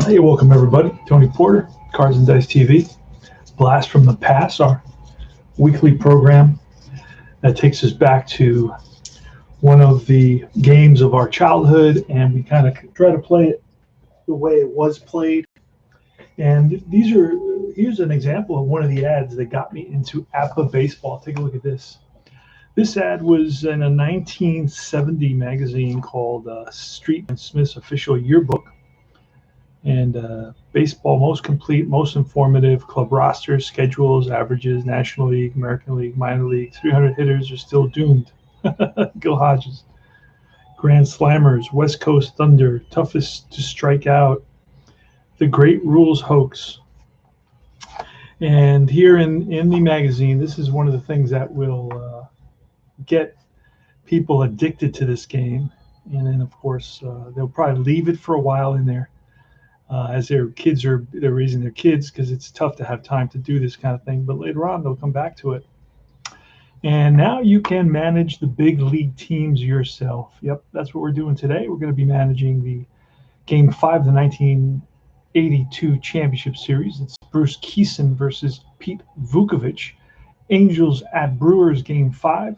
Hey, welcome everybody. Tony Porter, Cards and Dice TV. Blast from the Past, our weekly program that takes us back to one of the games of our childhood, and we kind of try to play it the way it was played. And here's an example of one of the ads that got me into APA baseball. Take a look at this. This ad was in a 1970 magazine called Street and Smith's Official Yearbook. And baseball, most complete, most informative, club rosters, schedules, averages, National League, American League, minor league, 300 hitters are still doomed. Gil Hodges. Grand Slammers, West Coast Thunder, toughest to strike out, the Great Rules Hoax. And here in the magazine, this is one of the things that will get people addicted to this game. And then, of course, they'll probably leave it for a while in there. As they're raising their kids, because it's tough to have time to do this kind of thing. But later on, they'll come back to it. And now you can manage the big league teams yourself. Yep, that's what we're doing today. We're going to be managing the Game 5 of the 1982 Championship Series. It's Bruce Kison versus Pete Vukovich. Angels at Brewers Game 5.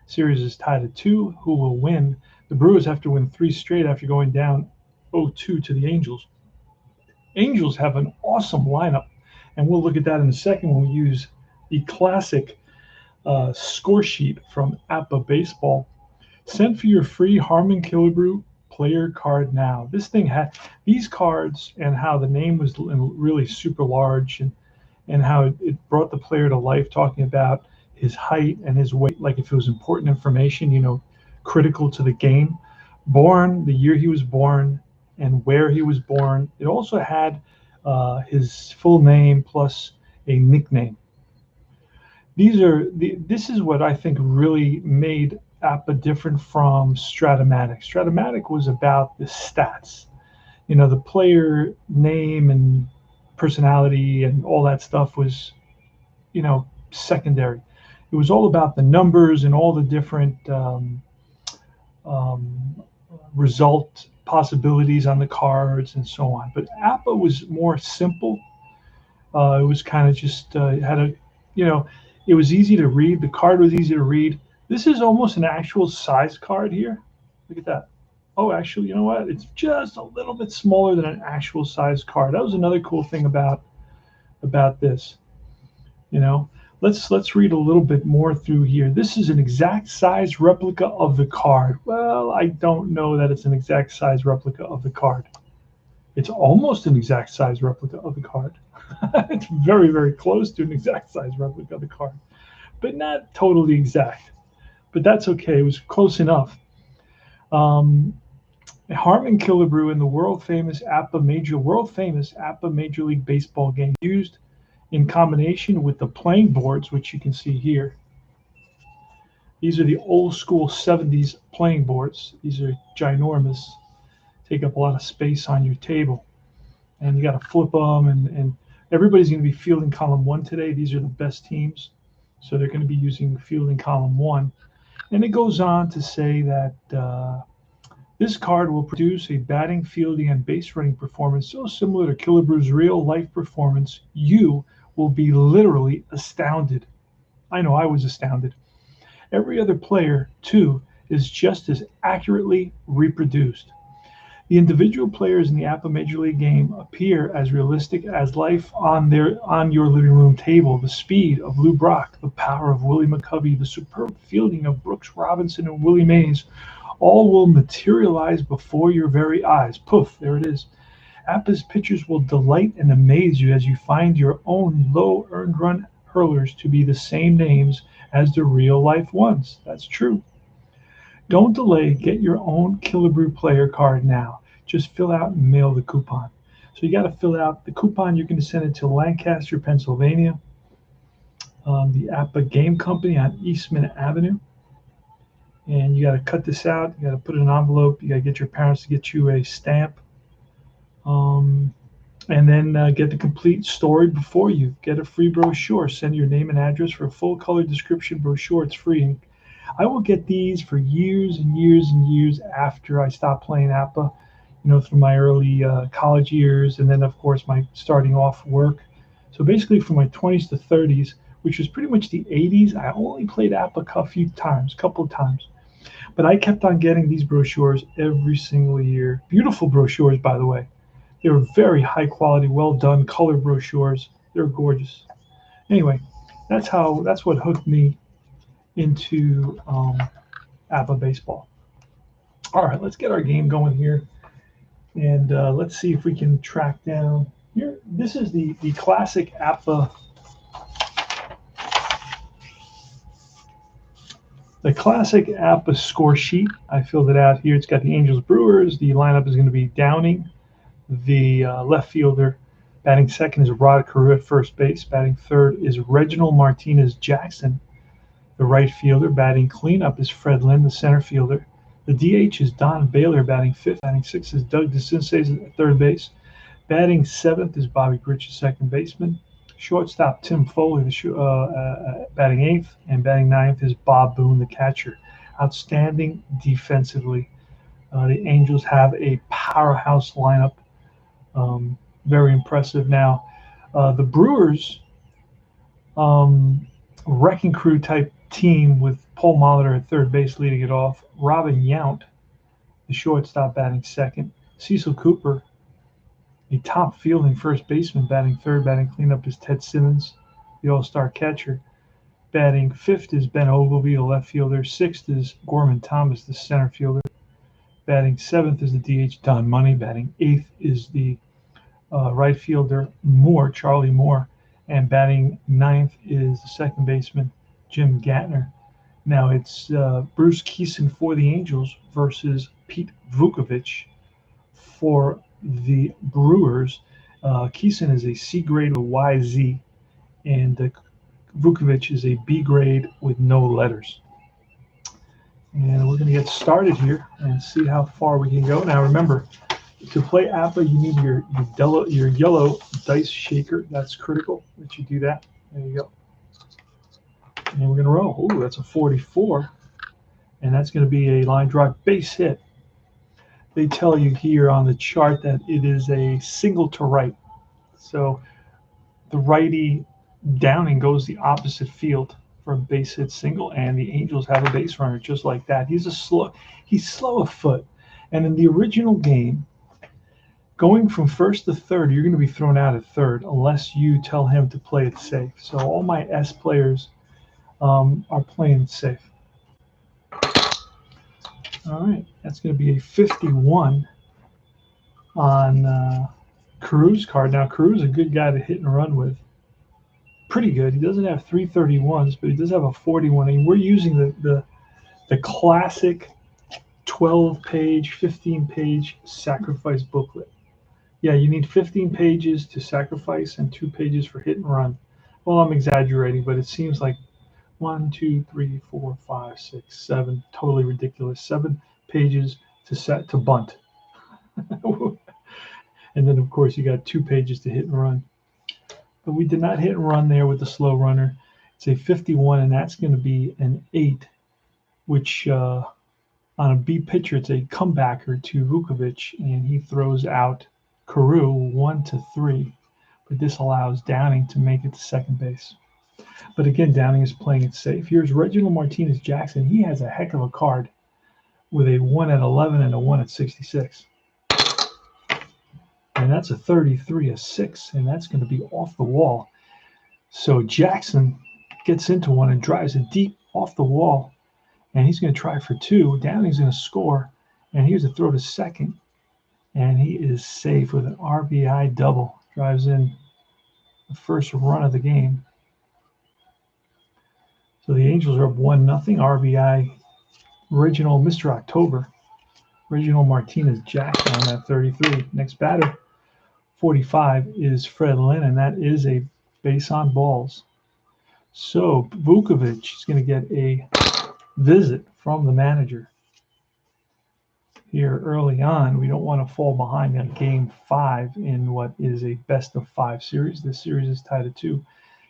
Series is tied at 2. Who will win? The Brewers have to win 3 straight after going down 0-2 to the Angels. Angels have an awesome lineup, and we'll look at that in a second when we use the classic score sheet from APA Baseball. Send for your free Harmon Killebrew player card now. This thing had these cards, and how the name was really super large, and how it brought the player to life, talking about his height and his weight, like if it was important information, critical to the game. Born, the year he was born, and where he was born. It also had his full name plus a nickname. This is what I think really made APA different from Stratomatic. Stratomatic was about the stats, the player name and personality and all that stuff was, secondary. It was all about the numbers and all the different result possibilities on the cards and so on. But APA was more simple. It was kind of just it was easy to read. The card was easy to read. This is almost an actual size card here. Look at that. Oh, actually, you know what? It's just a little bit smaller than an actual size card. That was another cool thing about this. Let's read a little bit more through here. This is an exact size replica of the card. Well, I don't know that it's an exact size replica of the card. It's almost an exact size replica of the card. It's very, very close to an exact size replica of the card, but not totally exact. But that's okay. It was close enough. Harmon Killebrew in the world famous APA Major League Baseball game, used in combination with the playing boards, which you can see here. These are the old school 70s playing boards. These are ginormous, take up a lot of space on your table. And you got to flip them, and everybody's going to be fielding column 1 today. These are the best teams, so they're going to be using fielding column 1. And it goes on to say that this card will produce a batting, fielding, and base running performance so similar to Killebrew's real-life performance, you will be literally astounded. I know I was astounded. Every other player, too, is just as accurately reproduced. The individual players in the APA Major League game appear as realistic as life on your living room table. The speed of Lou Brock, the power of Willie McCovey, the superb fielding of Brooks Robinson and Willie Mays, all will materialize before your very eyes. Poof, there it is. APA's pitchers will delight and amaze you as you find your own low earned run hurlers to be the same names as the real life ones. That's true. Don't delay. Get your own Killebrew player card now. Just fill out and mail the coupon. So you got to fill out the coupon. You're going to send it to Lancaster, Pennsylvania, the APA Game Company on Eastman Avenue. And you got to cut this out. You got to put it in an envelope. You got to get your parents to get you a stamp. And then get the complete story before you. Get a free brochure. Send your name and address for a full color description brochure. It's free. And I will get these for years and years and years after I stopped playing APA. through my early college years, and then of course my starting off work. So basically, from my 20s to 30s, which was pretty much the 80s, I only played APA a couple of times. But I kept on getting these brochures every single year. Beautiful brochures, by the way. They were very high quality, well done color brochures. They're gorgeous. Anyway, that's what hooked me into APA baseball. All right, let's get our game going here, and let's see if we can track down here. This is the classic APA. The classic APA score sheet. I filled it out here. It's got the Angels Brewers. The lineup is going to be Downing, the left fielder. Batting second is Rod Carew at first base. Batting third is Reginald Martinez Jackson, the right fielder. Batting cleanup is Fred Lynn, the center fielder. The DH is Don Balor, batting fifth. Batting sixth is Doug DeCinces at third base. Batting seventh is Bobby Grich, second baseman. Shortstop Tim Foley, batting eighth, and batting ninth is Bob Boone, the catcher. Outstanding defensively. The Angels have a powerhouse lineup. Very impressive. Now, the Brewers, wrecking crew type team with Paul Molitor at third base leading it off. Robin Yount, the shortstop, batting second. Cecil Cooper, a top fielding first baseman, batting third. Batting cleanup is Ted Simmons, the all-star catcher. Batting fifth is Ben Ogilvy, the left fielder. Sixth is Gorman Thomas, the center fielder. Batting seventh is the DH Don Money. Batting eighth is the right fielder Charlie Moore. And batting ninth is the second baseman Jim Gattner. Now it's Bruce Kison for the Angels versus Pete Vukovich for the Brewers. Kison is a C grade with YZ, and Vukovich is a B grade with no letters. And we're going to get started here and see how far we can go. Now remember, to play APA, you need your yellow dice shaker. That's critical that you do that. There you go. And we're going to roll. Ooh, that's a 44. And that's going to be a line drive base hit. They tell you here on the chart that it is a single to right. So the righty Downing goes the opposite field for a base hit single, and the Angels have a base runner just like that. He's slow of foot. And in the original game, going from first to third, you're going to be thrown out at third unless you tell him to play it safe. So all my S players are playing it safe. All right, that's going to be a 51 on Carew's card. Now, Carew's a good guy to hit and run with. Pretty good. He doesn't have 331s, but he does have a 41. And we're using the classic 12-page, 15-page sacrifice booklet. Yeah, you need 15 pages to sacrifice and 2 pages for hit and run. Well, I'm exaggerating, but it seems like 1, 2, 3, 4, 5, 6, 7. Totally ridiculous. 7 pages to bunt. And then, of course, you got 2 pages to hit and run. But we did not hit and run there with the slow runner. It's a 51, and that's going to be an 8, which on a B pitcher, it's a comebacker to Vukovich, and he throws out Carew 1-3. But this allows Downing to make it to second base. But again, Downing is playing it safe. Here's Reginald Martinez Jackson. He has a heck of a card with a 1 at 11 and a 1 at 66. And that's a 33, a 6, and that's going to be off the wall. So Jackson gets into one and drives it deep off the wall, and he's going to try for 2. Downing's going to score, and here's a throw to second, and he is safe with an RBI double. Drives in the first run of the game. So the Angels are up 1-0. RBI, Mr. October, Reginald Martinez Jackson on that 33. Next batter, 45, is Fred Lynn, and that is a base on balls. So Vukovich is going to get a visit from the manager here early on. We don't want to fall behind in Game 5 in what is a best-of-5 series. This series is tied at 2.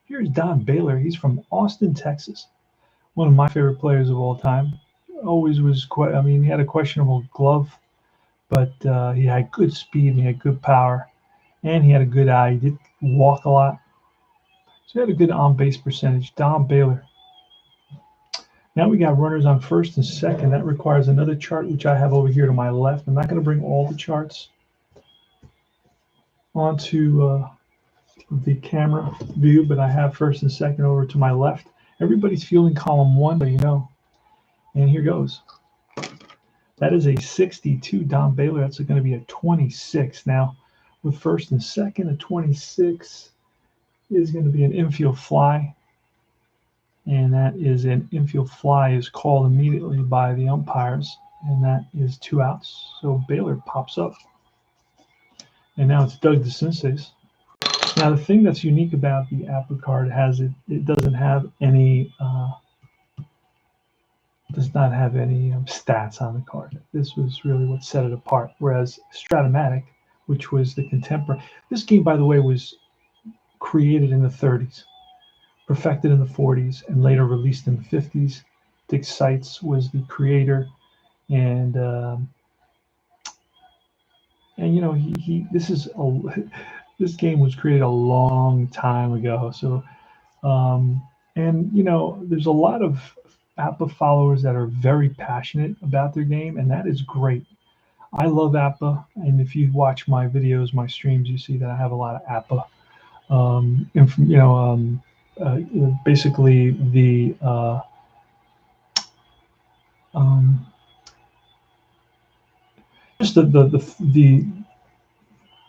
Here's Don Balor. He's from Austin, Texas. One of my favorite players of all time. Always was he had a questionable glove but he had good speed and he had good power, and he had a good eye. He did walk a lot, so he had a good on-base percentage. Don Balor. Now we got runners on first and second. That requires another chart, which I have over here to my left. I'm not going to bring all the charts onto the camera view, but I have first and second over to my left. Everybody's fielding column 1, but you know. And here goes. That is a 62 Don Balor. That's going to be a 26. Now, with first and second, a 26 is going to be an infield fly. And that is an infield fly is called immediately by the umpires. And that is 2 outs. So Balor pops up. And now it's Doug DeCinces. Now, the thing that's unique about the APA card it doesn't have any stats on the card. This was really what set it apart. Whereas Stratomatic, which was the contemporary, this game, by the way, was created in the 30s, perfected in the 40s, and later released in the 50s. Dick Seitz was the creator, and you know this game was created a long time ago. So, and you know, there's a lot of APA followers that are very passionate about their game, and that is great. I love APA, and if you watch my videos, my streams, you see that I have a lot of APA. Basically the just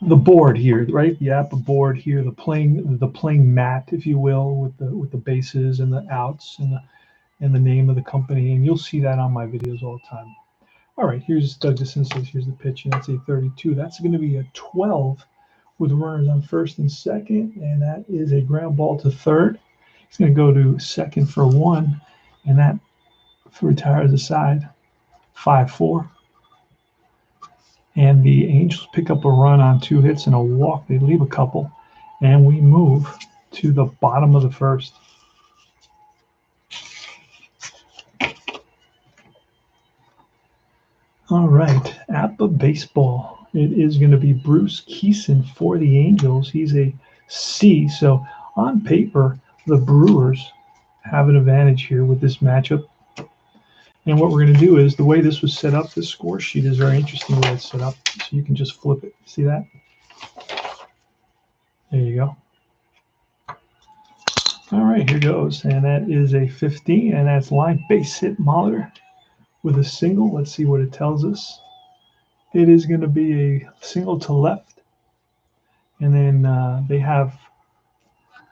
the board here, right? The APA board here, the playing mat, if you will, with the bases and the outs and the name of the company, and you'll see that on my videos all the time. All right, here's Doug DeCinces. Here's the pitch, and that's a 32. That's going to be a 12 with runners on first and second, and that is a ground ball to third. He's going to go to second for 1, and that retires the side. 5-4. And the Angels pick up a run on 2 hits and a walk. They leave a couple, and we move to the bottom of the first. All right, APA baseball. It is going to be Bruce Keeson for the Angels. He's a C. So on paper, the Brewers have an advantage here with this matchup. And what we're going to do is, the way this was set up, this score sheet is very interesting the way it's set up. So you can just flip it. See that? There you go. All right, here goes. And that is a 15, and that's line base hit Molitor with a single. Let's see what it tells us. It is going to be a single to left, and then they have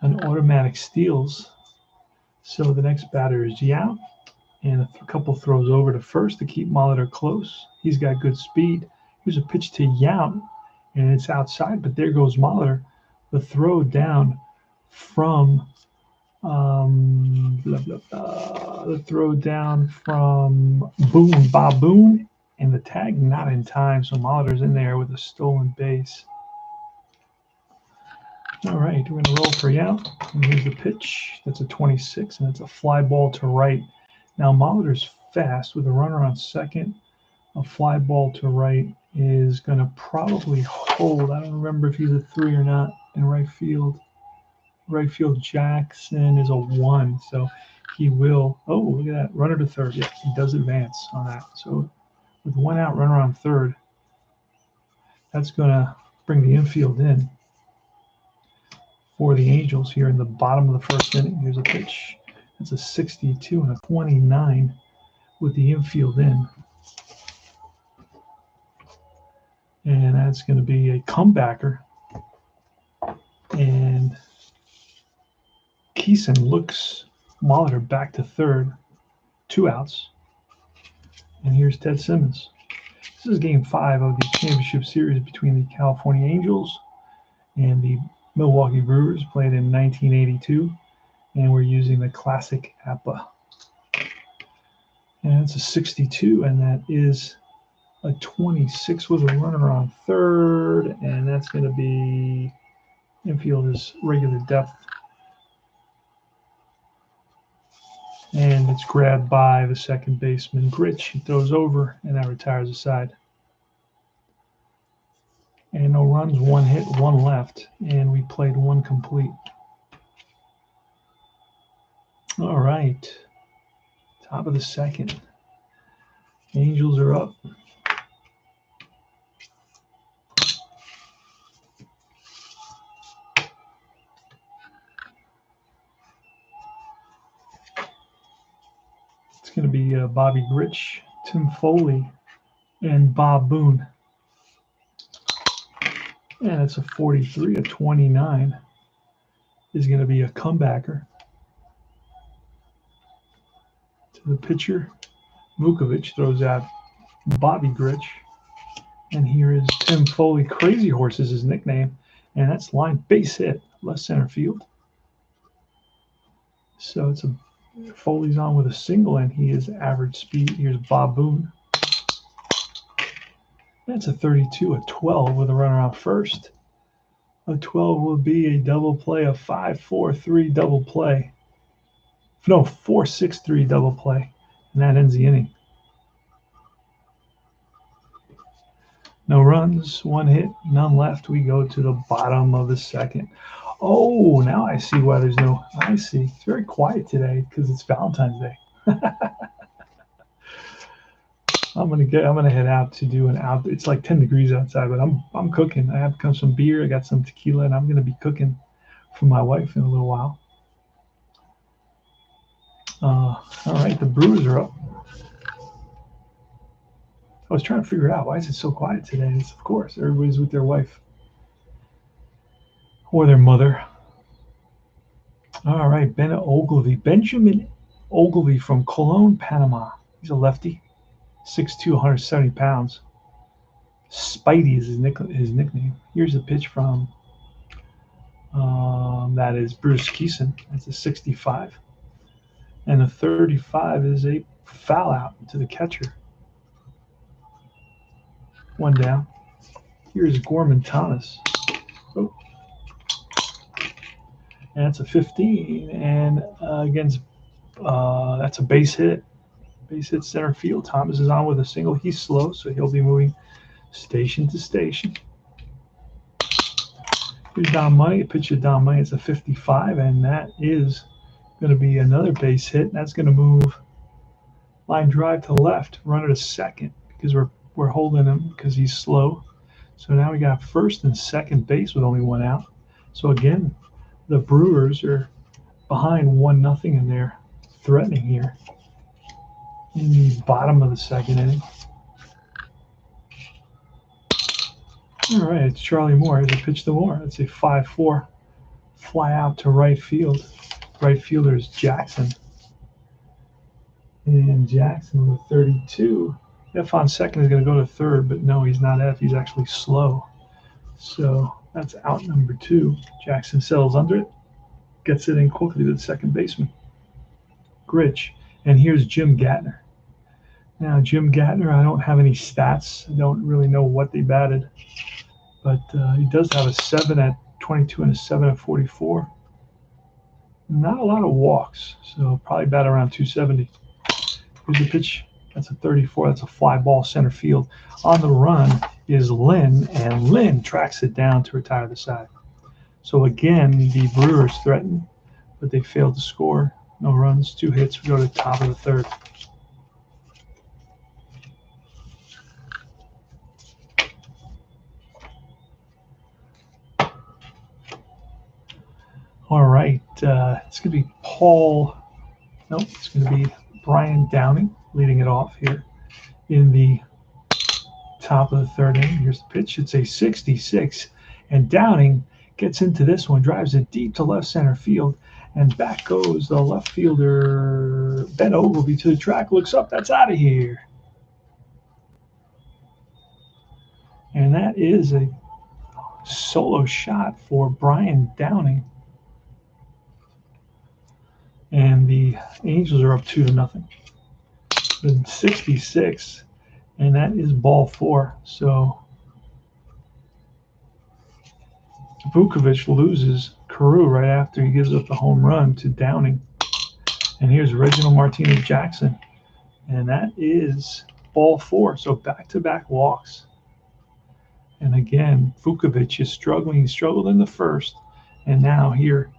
an automatic steals. So the next batter is Yount, and a couple throws over to first to keep Molitor close. He's got good speed. Here's a pitch to Yount, and it's outside, but there goes Molitor. The throw down from the throw down from Bob Boone, and the tag not in time, so Molitor's in there with a stolen base. All right, we're going to roll for Yount, and here's the pitch. That's a 26, and it's a fly ball to right. Now Molitor's fast with a runner on second. A fly ball to right is going to probably hold. I don't remember if he's a 3 or not in right field. Right field Jackson is a 1, so he will. Oh, look at that, runner to third. Yeah, he does advance on that. So with 1 out, runner on third, that's going to bring the infield in for the Angels here in the bottom of the first inning. Here's a pitch. That's a 62 and a 29 with the infield in. And that's going to be a comebacker. And Keeson looks Molitor back to third, 2 outs. And here's Ted Simmons. This is game 5 of the championship series between the California Angels and the Milwaukee Brewers, played in 1982. And we're using the classic APA. And it's a 62, and that is a 26 with a runner on third. And that's going to be, infield is regular depth. And it's grabbed by the second baseman, Gritch. He throws over, and that retires the side. And no runs, one hit, one left, and we played one complete. All right, top of the second. Angels are up. It's going to be Bobby Grich, Tim Foley, and Bob Boone. And it's a 43, a 29 is going to be a comebacker. To the pitcher, Vukovic throws out Bobby Grich. And here is Tim Foley. Crazy Horse is his nickname. And that's line base hit, left center field. So it's a Foley's on with a single, and he is average speed. Here's Bob Boone. That's a 32, a 12 with a runner on first. A 12 will be a double play, a 5-4-3 double play. No, 4-6-3 double play. And that ends the inning. No runs, one hit, none left. We go to the bottom of the second. Oh, now I see why there's no. I see. It's very quiet today because it's Valentine's Day. I'm gonna head out to do an out. It's like 10 degrees outside, but I'm cooking. I have some beer. I got some tequila, and I'm gonna be cooking for my wife in a little while. All right, the Brewers are up. I was trying to figure out why is it so quiet today. It's, of course, everybody's with their wife or their mother. All right, Benjamin Ogilvy from Cologne, Panama. He's a lefty, 6'2", 170 pounds. Spidey is his nickname. Here's a pitch from that is Bruce Keeson. That's a 65. And a 35 is a foul out to the catcher. One down. Here's Gorman Thomas. Oh. And that's a 15. And against that's a base hit. Base hit center field. Thomas is on with a single. He's slow, so he'll be moving station to station. Here's Don Money. A pitch of Don Money. It's a 55, and that is going to be another base hit. That's going to move line drive to left. Runner to second because we're holding him because he's slow. So now we got first and second base with only one out. So again, the Brewers are behind 1-0, and they're threatening here in the bottom of the second inning. All right, it's Charlie Moore. Here's a pitch to Moore. It's a 5-4 fly out to right field. Right fielder is Jackson. And Jackson with 32. F on second is going to go to third, but no, he's not F. He's actually slow. So that's out number 2. Jackson settles under it, gets it in quickly to the second baseman, Grich. And here's Jim Gattner. Now, Jim Gattner, I don't have any stats. I don't really know what they batted, but he does have a 7 at 22 and a 7 at 44. Not a lot of walks, so probably bat around 270. Here's the pitch. That's a 34. That's a fly ball center field. On the run is Lynn, and Lynn tracks it down to retire the side. So again, the Brewers threaten, but they failed to score. No runs, 2 hits. We go to the top of the third. All right, it's going to be it's going to be Brian Downing leading it off here in the top of the third inning. Here's the pitch. It's a 66, and Downing gets into this one, drives it deep to left center field, and back goes the left fielder, Ben Ogilvy, to the track, looks up, that's out of here. And that is a solo shot for Brian Downing. And the Angels are up 2-0. With 66, and that is ball 4. So Vukovic loses Carew right after he gives up the home run to Downing. And here's Reginald Martinez Jackson, and that is ball 4. So back-to-back walks. And again, Vukovic is struggling. He struggled in the first, and now here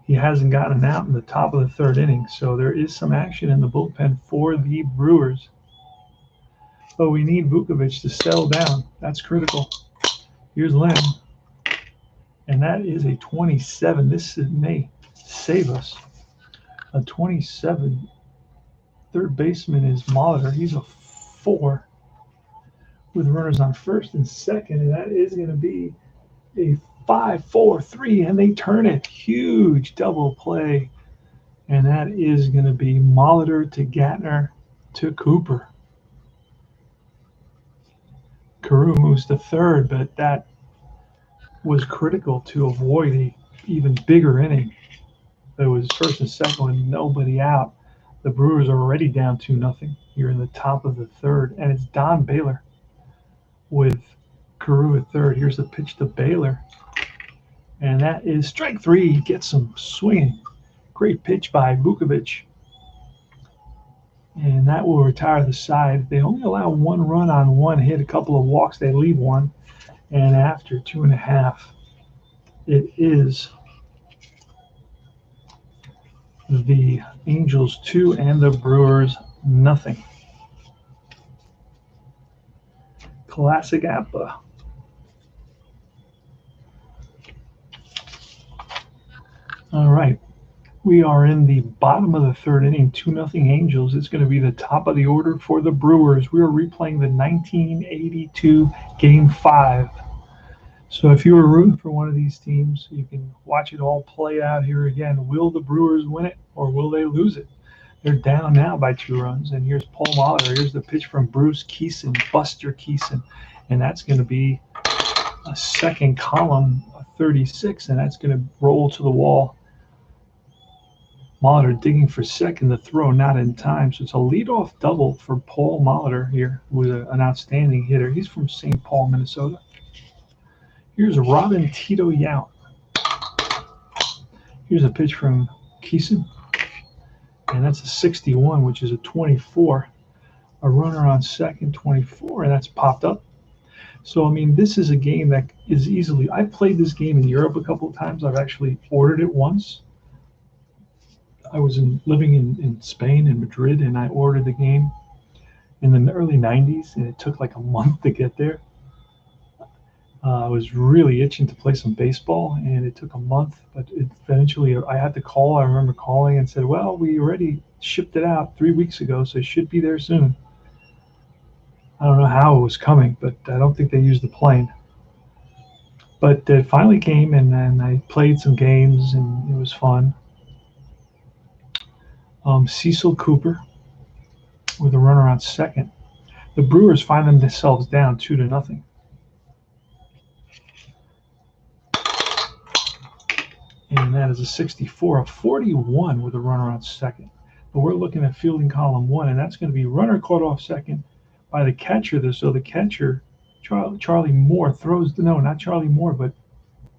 he hasn't gotten out in the top of the third inning. So there is some action in the bullpen for the Brewers. But we need Vukovic to settle down. That's critical. Here's Lynn. And that is a 27. This may save us. A 27. Third baseman is Molitor. He's a 4 with runners on first and second. And that is going to be a 5-4-3. And they turn it. Huge double play. And that is going to be Molitor to Gattner to Cooper. Carew moves to third, but that was critical to avoid a even bigger inning. There was first and second with nobody out. The Brewers are already down 2-0 here in the top of the third, and it's Don Balor with Carew at third. Here's the pitch to Balor, and that is strike 3. He gets some swinging. Great pitch by Vukovic, and that will retire the side. They only allow 1 run on 1 hit, a couple of walks. They leave 1, and after 2.5, it is the Angels 2 and the Brewers nothing. Classic APA. All right. We are in the bottom of the third inning, 2-0 Angels. It's going to be the top of the order for the Brewers. We are replaying the 1982 Game 5. So if you were rooting for one of these teams, you can watch it all play out here again. Will the Brewers win it or will they lose it? They're down now by 2 runs. And here's Paul Molitor. Here's the pitch from Bruce Keeson, Buster Keeson. And that's going to be a second column, a 36, and that's going to roll to the wall. Molitor digging for second, the throw not in time. So it's a leadoff double for Paul Molitor here, who is an outstanding hitter. He's from St. Paul, Minnesota. Here's Robin Tito Yount. Here's a pitch from Keeson, and that's a 61, which is a 24. A runner on second, 24, and that's popped up. So, I mean, this is a game that is easily – I've played this game in Europe a couple of times. I've actually ordered it once. I was living in Spain, in Madrid, and I ordered the game in the early 90s, and it took like a month to get there. I was really itching to play some baseball, and it took a month, but eventually I had to call. I remember calling and said, well, we already shipped it out 3 weeks ago, so it should be there soon. I don't know how it was coming, but I don't think they used the plane. But it finally came, and then I played some games, and it was fun. Cecil Cooper with a runner on second. The Brewers find themselves down 2-0. And that is a 64, a 41 with a runner on second. But we're looking at fielding column 1, and that's going to be runner caught off second by the catcher. So the catcher, Charlie Moore, throws – no, not Charlie Moore, but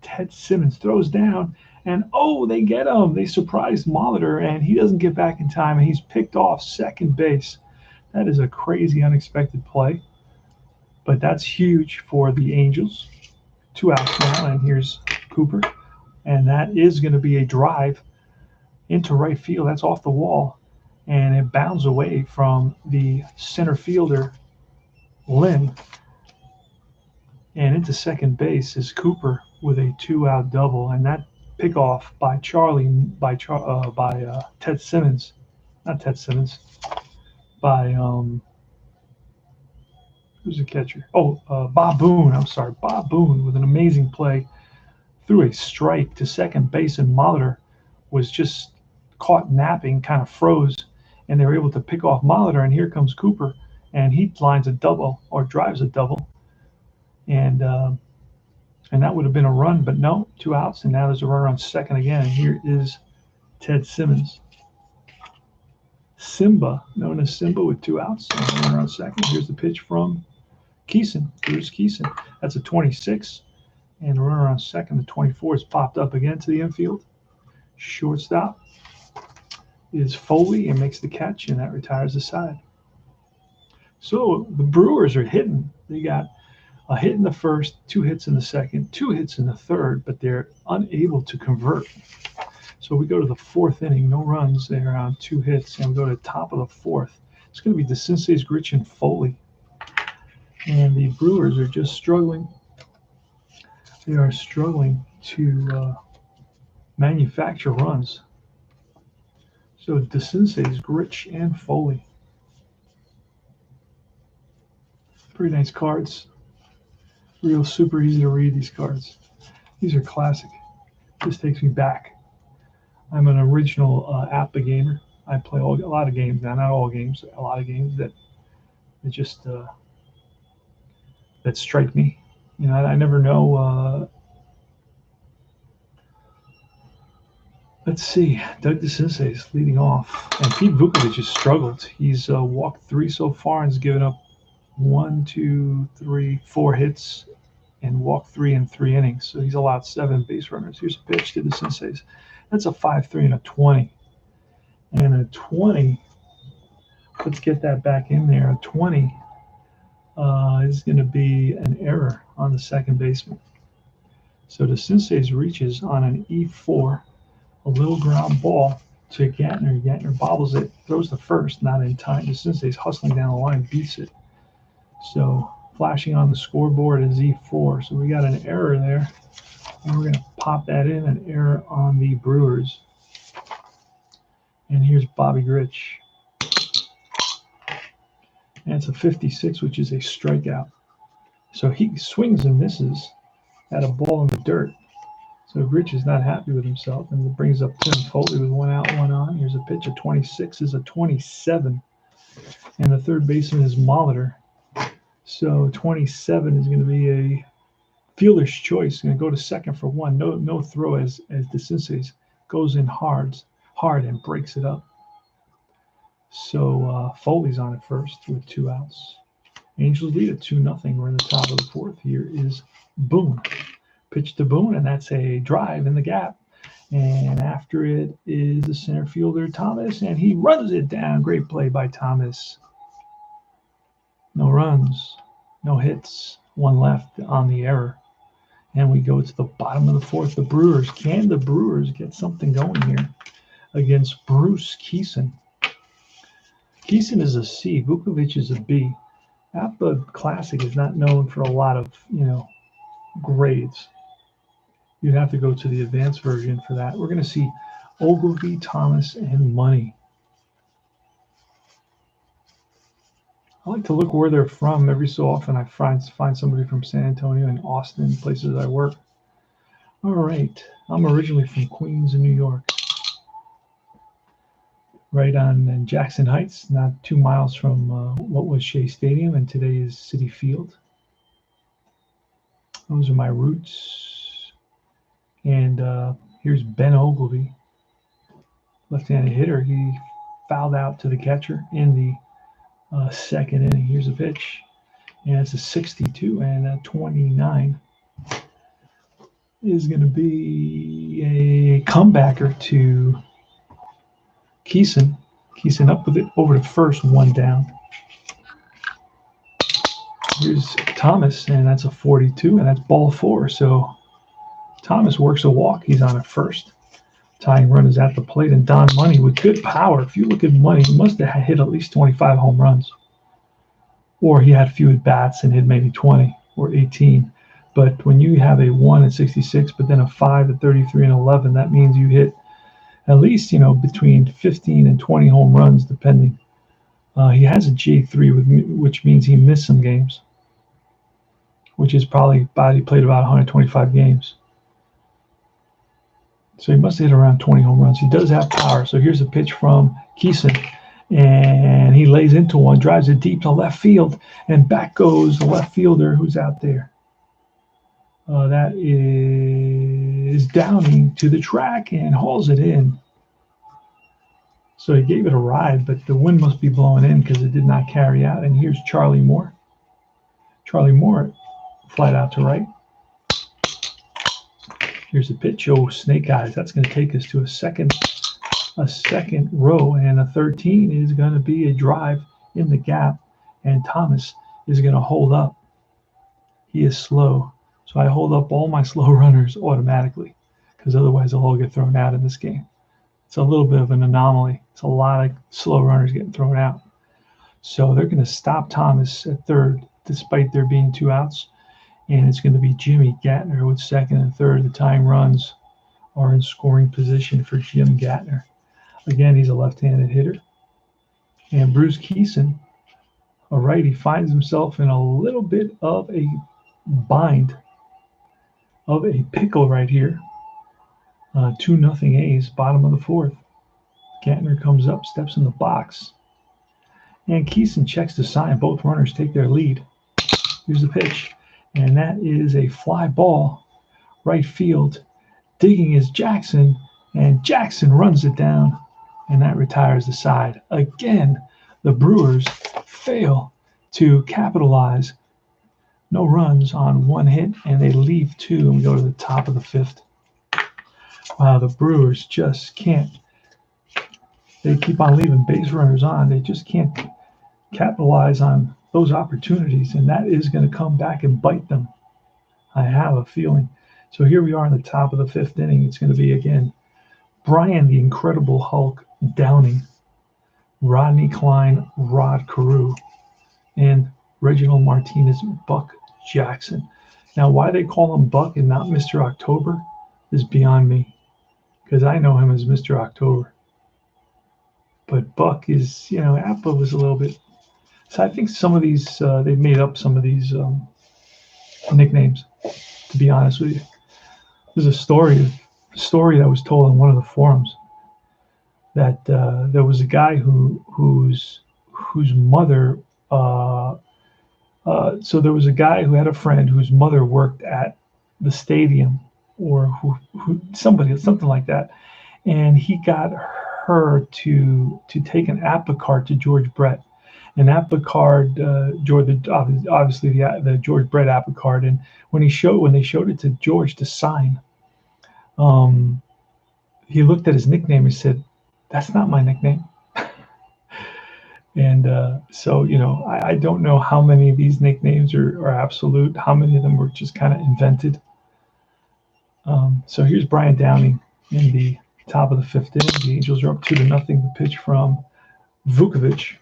Ted Simmons throws down. And, oh, they get him. They surprised Molitor, and he doesn't get back in time, and he's picked off second base. That is a crazy, unexpected play. But that's huge for the Angels. 2 outs now, and here's Cooper. And that is going to be a drive into right field. That's off the wall, and it bounds away from the center fielder, Lynn. And into second base is Cooper with a 2-out double, and that pickoff by Ted Simmons, not Ted Simmons, by who's the catcher? Bob Boone. I'm sorry, Bob Boone with an amazing play, threw a strike to second base, and Molitor was just caught napping, kind of froze, and they were able to pick off Molitor. And here comes Cooper, and he lines a double or drives a double, and that would have been a run, but no, 2 outs, and now there's a runner on second again. And here is Ted Simmons. Simba, known as Simba, with 2 outs, and a runner on second. Here's the pitch from Keeson, Bruce Keeson. That's a 26, and a runner on second. The 24 is popped up again to the infield. Shortstop is Foley and makes the catch, and that retires the side. So the Brewers are hitting. They got A hit in the first, 2 hits in the second, 2 hits in the third, but they're unable to convert. So we go to the 4th inning, no runs there on 2 hits, and we go to the top of the 4th. It's going to be DeCinces, Grich, and Foley. And the Brewers are just struggling. They are struggling to manufacture runs. So DeCinces, Grich, and Foley. Pretty nice cards. Real super easy to read, these cards. These are classic. This takes me back. I'm an original APA gamer. I play a lot of games now, not all games, a lot of games that just that strike me. You know, I never know. Let's see. Doug DeCinces leading off, and Pete Vukovich has struggled. He's walked 3 so far and has given up 1, 2, 3, 4 hits and walked 3 in 3 innings. So he's allowed 7 base runners. Here's a pitch to DeCinces. That's a 5-3 and a 20. And a 20, let's get that back in there. A 20 is going to be an error on the second baseman. So DeCinces reaches on an E4, a little ground ball to Gattner. Gattner bobbles it, throws the first, not in time. DeCinces hustling down the line, beats it. So flashing on the scoreboard is E4. So we got an error there. And we're going to pop that in, an error on the Brewers. And here's Bobby Grich. And it's a 56, which is a strikeout. So he swings and misses at a ball in the dirt. So Grich is not happy with himself, and it brings up Tim Foley with 1 out, 1 on. Here's a pitch. A 26 is a 27. And the third baseman is Molitor. So 27 is going to be a fielder's choice. Going to go to second for 1. No throw as DeCinces goes in hard and breaks it up. So Foley's on at first with 2 outs. Angels lead at 2-0. We're in the top of the 4th. Here is Boone. Pitch to Boone, and that's a drive in the gap. And after it is the center fielder, Thomas, and he runs it down. Great play by Thomas. No runs, no hits, 1 left on the error. And we go to the bottom of the 4th. The Brewers. Can the Brewers get something going here against Bruce Keeson? Keeson is a C. Vukovich is a B. APA Classic is not known for a lot of, grades. You'd have to go to the advanced version for that. We're going to see Ogilvy, Thomas, and Money. I like to look where they're from. Every so often I find somebody from San Antonio and Austin, places I work. All right. I'm originally from Queens in New York. Right on Jackson Heights, not 2 miles from what was Shea Stadium, and today is Citi Field. Those are my roots. And here's Ben Ogilvy, left-handed hitter. He fouled out to the catcher in the second inning. Here's a pitch, and it's a 62, and a 29 is going to be a comebacker to Keeson. Keeson up with it over to first, 1 down. Here's Thomas, and that's a 42, and that's ball 4. So Thomas works a walk. He's on at first. Tying run is at the plate, and Don Money with good power. If you look at Money, he must have hit at least 25 home runs. Or he had a few at-bats and hit maybe 20 or 18. But when you have a 1 at 66, but then a 5 at 33 and 11, that means you hit at least, between 15 and 20 home runs, depending. He has a J3, which means he missed some games, which is probably he played about 125 games. So he must have hit around 20 home runs. He does have power. So here's a pitch from Keeson, and he lays into one, drives it deep to left field, and back goes the left fielder who's out there. That is Downing to the track and hauls it in. So he gave it a ride, but the wind must be blowing in because it did not carry out. And here's Charlie Moore. Charlie Moore, flat out to right. Here's a pitch. Oh, snake eyes. That's going to take us to a second row, and a 13 is going to be a drive in the gap, and Thomas is going to hold up. He is slow. So I hold up all my slow runners automatically, because otherwise they'll all get thrown out in this game. It's a little bit of an anomaly. It's a lot of slow runners getting thrown out. So they're going to stop Thomas at third, despite there being 2 outs. And it's going to be Jimmy Gattner with second and third. The tying runs are in scoring position for Jim Gattner. Again, he's a left-handed hitter. And Bruce Keeson, a righty, finds himself in a little bit of a bind, of a pickle right here. 2-0 A's, bottom of the 4th. Gattner comes up, steps in the box. And Keeson checks the sign. Both runners take their lead. Here's the pitch. And that is a fly ball, right field. Digging is Jackson, and Jackson runs it down, and that retires the side. Again, the Brewers fail to capitalize. No runs on 1 hit, and they leave 2, and we go to the top of the 5th. Wow, the Brewers just can't. They keep on leaving base runners on. They just can't capitalize on those opportunities, and that is going to come back and bite them. I have a feeling. So here we are in the top of the 5th inning. It's going to be, again, Brian the Incredible Hulk Downing, Rodney Klein, Rod Carew, and Reginald Martinez, Buck Jackson. Now, why they call him Buck and not Mr. October is beyond me, because I know him as Mr. October. But Buck is, Appa was a little bit. So I think some of these, they made up some of these nicknames, to be honest with you. There's a story that was told on one of the forums that there was a guy whose mother. So there was a guy who had a friend whose mother worked at the stadium, or something like that, and he got her to take an Appa card to George Brett. An Appa card, obviously the George Brett Appa card, and when they showed it to George to sign, he looked at his nickname and said, "That's not my nickname." And so I don't know how many of these nicknames are absolute, how many of them were just kind of invented. So here's Brian Downing in the top of the 5th inning. The Angels are up 2-0. The pitch from Vukovic.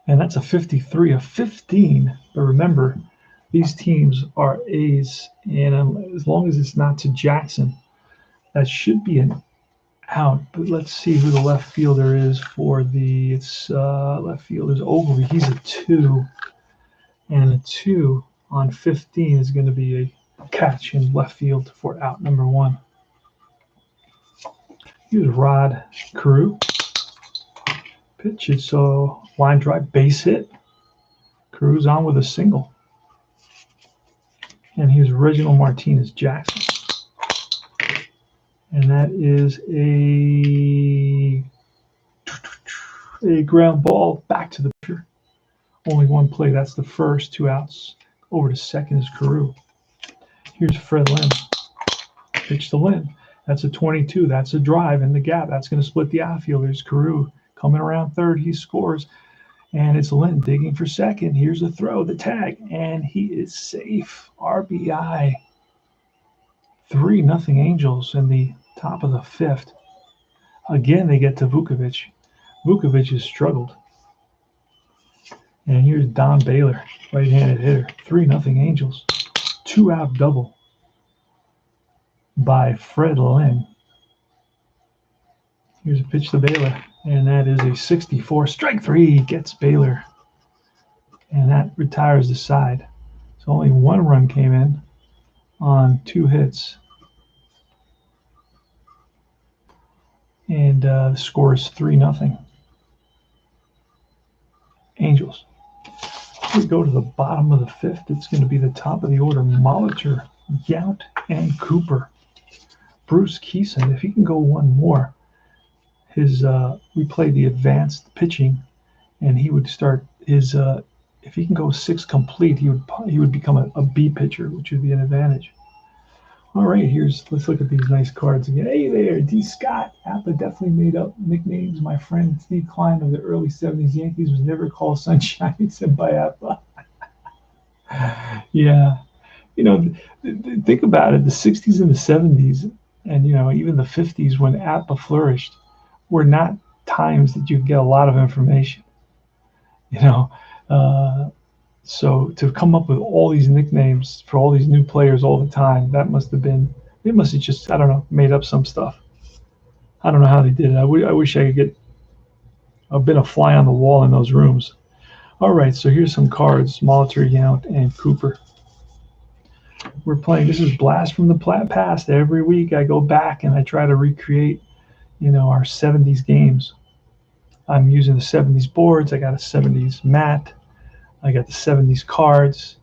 And that's a 53 of 15. But remember, these teams are A's, and as long as it's not to Jackson, that should be an out. But let's see who the left fielder is for the left fielder is Ogilvy. He's a 2, and a 2 on 15 is going to be a catch in left field for out number 1. Here's Rod Carew. Pitch, it's a line drive, base hit. Carew's on with a single. And here's Reginald Martinez Jackson. And that is a ground ball back to the pitcher. Only 1 play. That's the first. 2 outs. Over to second is Carew. Here's Fred Lynn. Pitch to Lynn. That's a 22. That's a drive in the gap. That's going to split the outfielders. Carew coming around third. He scores. And it's Lynn digging for second. Here's the throw, the tag, and he is safe. RBI. 3-0 Angels in the top of the 5th. Again, they get to Vukovic. Vukovic has struggled. And here's Don Balor, right-handed hitter. 3-0 Angels. 2-out double by Fred Lynn. Here's a pitch to Balor, and that is a 64. Strike 3 gets Balor, and that retires the side. So only 1 run came in on 2 hits. And the score is 3-0. Angels. We go to the bottom of the 5th. It's going to be the top of the order. Molitor, Yount, and Cooper. Bruce Keeson, if he can go 1 more, we played the advanced pitching, and he would start his. If he can go 6 complete, he would become a B pitcher, which would be an advantage. All right, let's look at these nice cards again. Hey there, D. Scott. Appa definitely made up nicknames. My friend Steve Klein of the early 70s Yankees was never called Sunshine except by Appa. Yeah. Think about it. The 60s and the 70s, and even the 50s when APA flourished, were not times that you get a lot of information. You know, uh, so to come up with all these nicknames for all these new players all the time, they must have just, I don't know, made up some stuff. I don't know how they did it. I wish I could get I've been a fly on the wall in those rooms. All right, so here's some cards: Molitor, Yount, and Cooper. We're playing. This is Blast from the Past. Every week I go back and I try to recreate, our 70s games. I'm using the 70s boards. I got a 70s mat. I got the 70s cards.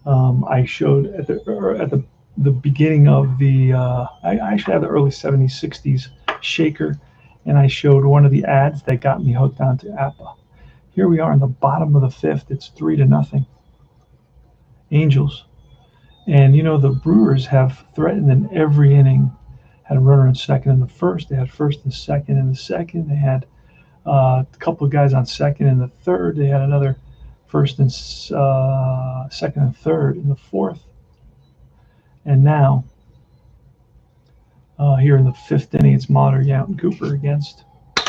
I showed at the beginning of the. I actually had the early 70s, 60s shaker, and I showed one of the ads that got me hooked onto APA. Here we are in the bottom of the fifth. It's 3-0. Angels. And the Brewers have threatened in every inning. Had a runner in second in the first. They had first and second in the second. They had a couple of guys on second in the third. They had another first and second and third in the fourth. And now, here in the fifth inning, it's Molitor, Yount, and Cooper against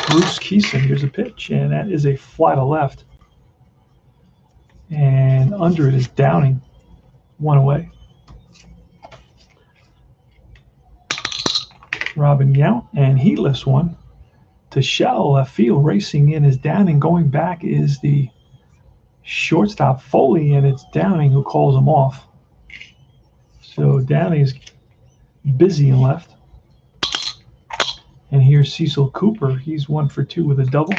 Bruce Keeson. Here's a pitch, and that is a fly to left. And under it is Downing, one away. Robin Yount, and he lifts one to shallow left field. Racing in is Downing. Going back is the shortstop Foley, and it's Downing who calls him off. So Downing is busy in left. And here's Cecil Cooper. He's 1 for 2 with a double.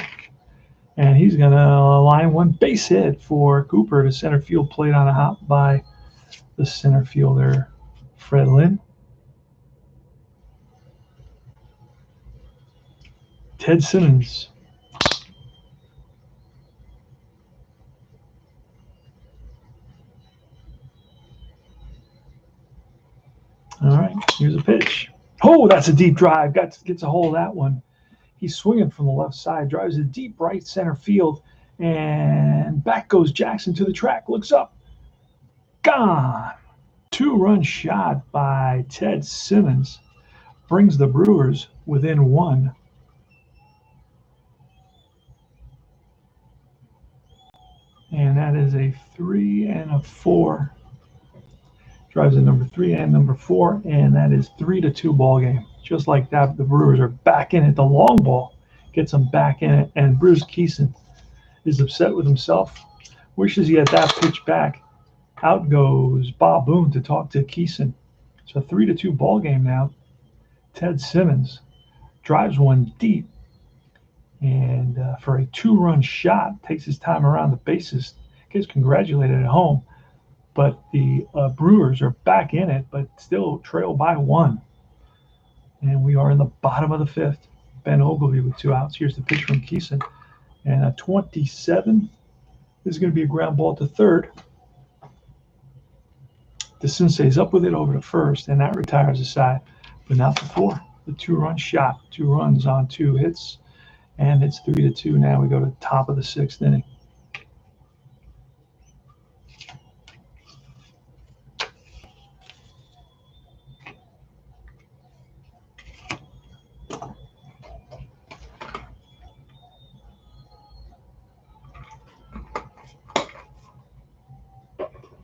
And he's going to line one base hit for Cooper to center field, played on a hop by the center fielder, Fred Lynn. Ted Simmons. All right, here's a pitch. Oh, that's a deep drive. Gets a hold of that one. He's swinging from the left side, drives it deep right center field, and back goes Jackson to the track. Looks up. Gone. 2-run shot by Ted Simmons brings the Brewers within 1. And that is a 3 and a 4. Drives in number 3 and number 4, and that is 3-2 ball game. Just like that, the Brewers are back in it. The long ball gets them back in it, and Bruce Keeson is upset with himself. Wishes he had that pitch back. Out goes Bob Boone to talk to Keeson. It's a 3-2 ball game now. Ted Simmons drives one deep, and for a 2-run shot, takes his time around the bases. Gets congratulated at home. But the Brewers are back in it, but still trail by 1. And we are in the bottom of the fifth. Ben Ogilvy with 2 outs. Here's the pitch from Keeson. And a 27. This is going to be a ground ball to third. DeCince's up with it over to first, and that retires the side. But not before. The 2-run shot. 2 runs on 2 hits. And it's 3-2. Now we go to the top of the 6th inning.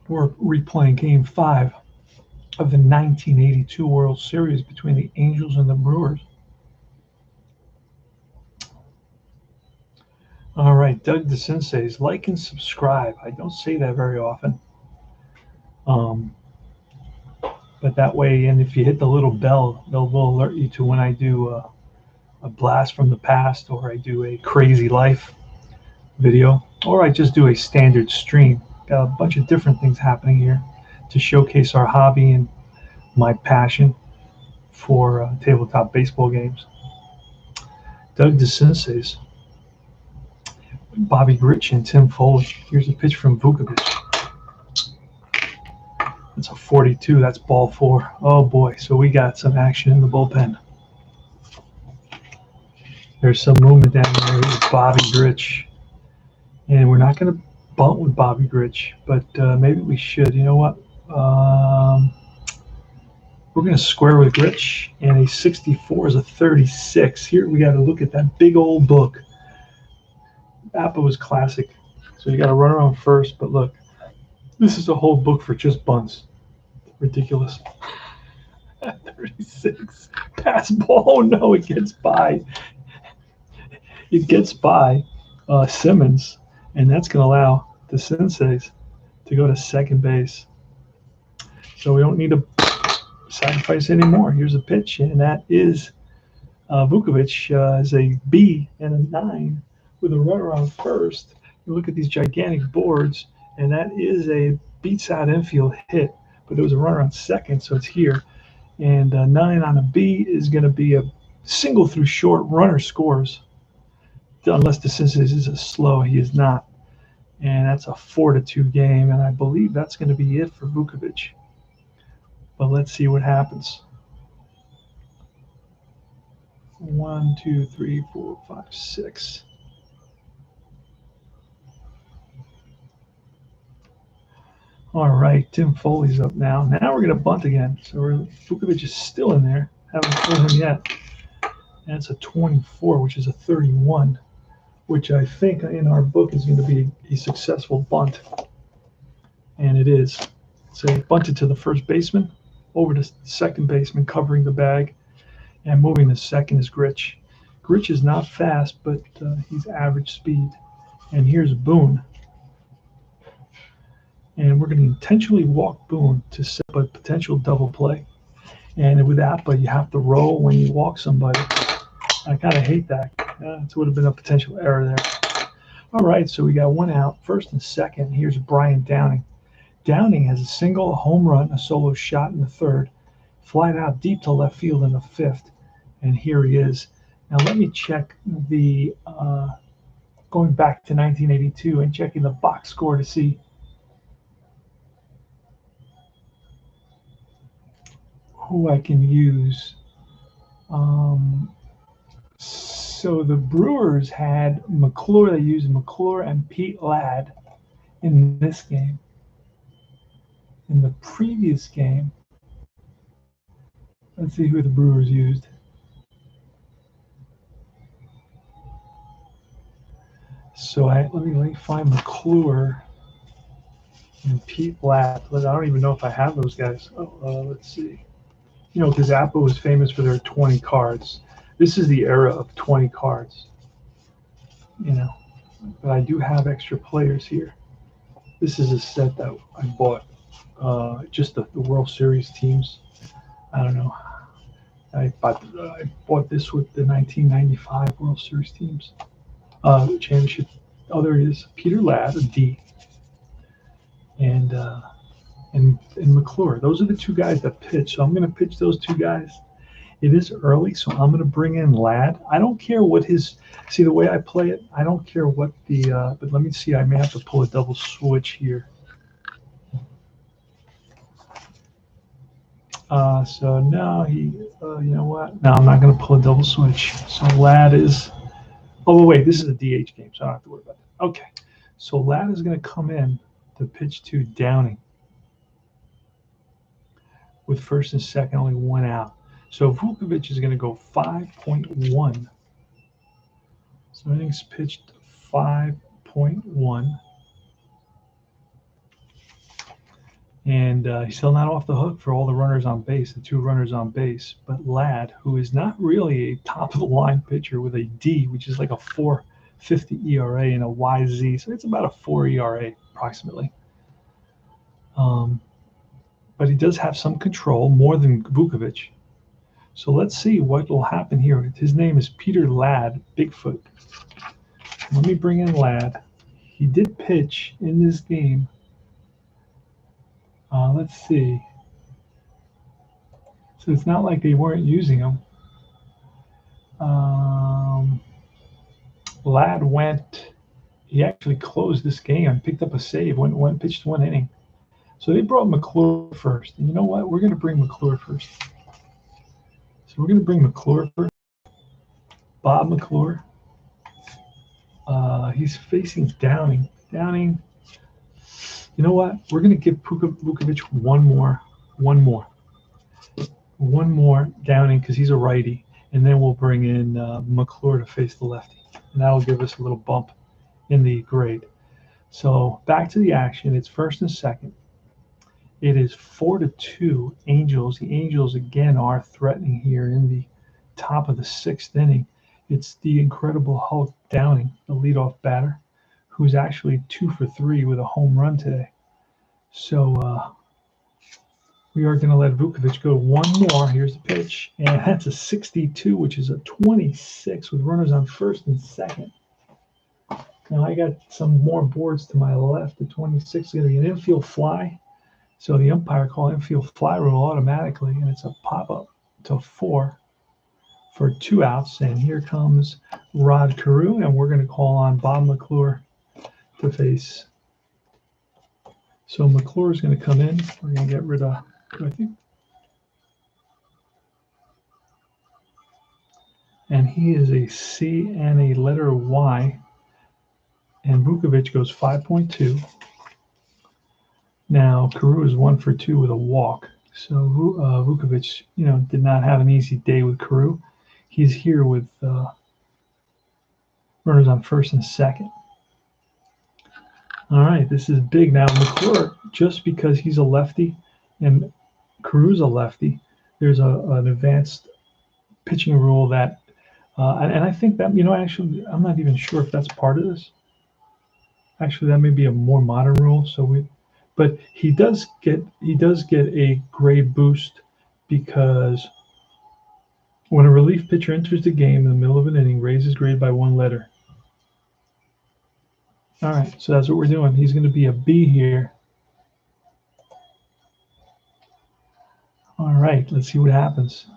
We're replaying Game 5 of the 1982 World Series between the Angels and the Brewers. All right, Doug DeCince's like and subscribe. I don't say that very often. But that way, and if you hit the little bell, they'll alert you to when I do a blast from the past, or I do a crazy life video, or I just do a standard stream. Got a bunch of different things happening here to showcase our hobby and my passion for tabletop baseball games. Doug DeCince's, Bobby Grich, and Tim Foley. Here's a pitch from Vukovic. That's a 42. That's ball 4. Oh boy, so we got some action in the bullpen. There's some movement down there with Bobby Grich. And we're not going to bunt with Bobby Grich, but maybe we should. You know what? We're going to square with Grich, and a 64 is a 36. Here we got to look at that big old book. Appa was classic. So you got to run around first, but look, this is a whole book for just bunts. Ridiculous. 36. Pass ball. Oh, no, it gets by. It gets by Simmons, and that's going to allow the Senseis to go to second base. So we don't need to sacrifice anymore. Here's a pitch, and that is Vukovic is a B and a 9 with a runner on first. You look at these gigantic boards, and that is a beats out infield hit, but there was a runner on second, so it's here. And 9 on a B is going to be a single through short. Runner scores, unless the Senseis is a slow. He is not. And that's a 4-2 game, and I believe that's going to be it for Vukovic. But let's see what happens. 1, 2, 3, 4, 5, 6. All right, Tim Foley's up now. Now we're going to bunt again. So Vukovic is still in there. Haven't pulled him yet. And it's a 24, which is a 31, which I think in our book is going to be a successful bunt. And it is. So bunted to the first baseman, over to second baseman, covering the bag, and moving to second is Grich. Grich is not fast, but he's average speed. And here's Boone. And we're going to intentionally walk Boone to set up a potential double play. And with Appa, you have to roll when you walk somebody. I kind of hate that. It would have been a potential error there. All right, so we got one out, first and second. Here's Brian Downing. Downing has a single, a home run, a solo shot in the third, flied out deep to left field in the fifth, and here he is. Now let me check the going back to 1982 and checking the box score to see who I can use. So the Brewers had McClure. They used McClure and Pete Ladd in this game. In the previous game, let's see who the Brewers used. So let me find McClure and Pete Ladd. I don't even know if I have those guys. Let's see. You know, because Apple was famous for their 20 cards. This is the era of 20 cards. You know, but I do have extra players here. This is a set that I bought. Just the World Series teams. I don't know. I bought this with the 1995 World Series teams. Championship. Oh, there it is. Peter Ladd, a D, and McClure. Those are the two guys that pitch. So I'm going to pitch those two guys. It is early, so I'm going to bring in Ladd. I don't care what his. See the way I play it. I don't care what the. But let me see. I may have to pull a double switch here. So no, you know what? No, I'm not going to pull a double switch. So Ladd is. Oh wait, this is a DH game, so I don't have to worry about that. Okay, so Ladd is going to come in to pitch to Downing with first and second, only one out. So Vukovic is going to go 5.1. So innings pitched 5.1. And he's still not off the hook for all the runners on base, the two runners on base. But Ladd, who is not really a top-of-the-line pitcher with a D, which is like a 4.50 ERA and a YZ, so it's about a 4 ERA approximately. But he does have some control, more than Vukovic. So let's see what will happen here. His name is Peter Ladd, Bigfoot. Let me bring in Ladd. He did pitch in this game. Let's see. So it's not like they weren't using him. Ladd went. He actually closed this game and picked up a save. Went pitched one inning. So they brought McClure first. And you know what? We're going to bring McClure first. So we're going to bring McClure first. Bob McClure. He's facing Downing. Downing. You know what? We're going to give Vukovic one more Downing because he's a righty. And then we'll bring in McClure to face the lefty. And that'll give us a little bump in the grade. So back to the action. It's first and second. It is 4-2 Angels. The Angels again are threatening here in the top of the sixth inning. It's the Incredible Hulk Downing, the leadoff batter, who's actually 2 for 3 with a home run today. So we are going to let Vukovic go one more. Here's the pitch, and that's a 62, which is a 26 with runners on first and second. Now I got some more boards to my left. The 26 is going to be an infield fly. So the umpire called infield fly rule automatically, and it's a pop-up to 4 for 2 outs. And here comes Rod Carew, and we're going to call on Bob McClure to face. So McClure is going to come in. We're going to get rid of, I think. And he is a C and a letter Y. And Vukovic goes 5.2. Now, Carew is 1 for 2 with a walk. So Vukovic, did not have an easy day with Carew. He's here with runners on first and second. All right, this is big. Now, McClure, just because he's a lefty and Carew's a lefty, there's an advanced pitching rule that, and I think that, actually, I'm not even sure if that's part of this. Actually, that may be a more modern rule. But he does get a grade boost because when a relief pitcher enters the game in the middle of an inning, raises grade by 1 letter. All right, so that's what we're doing. He's going to be a B here. All right, let's see what happens.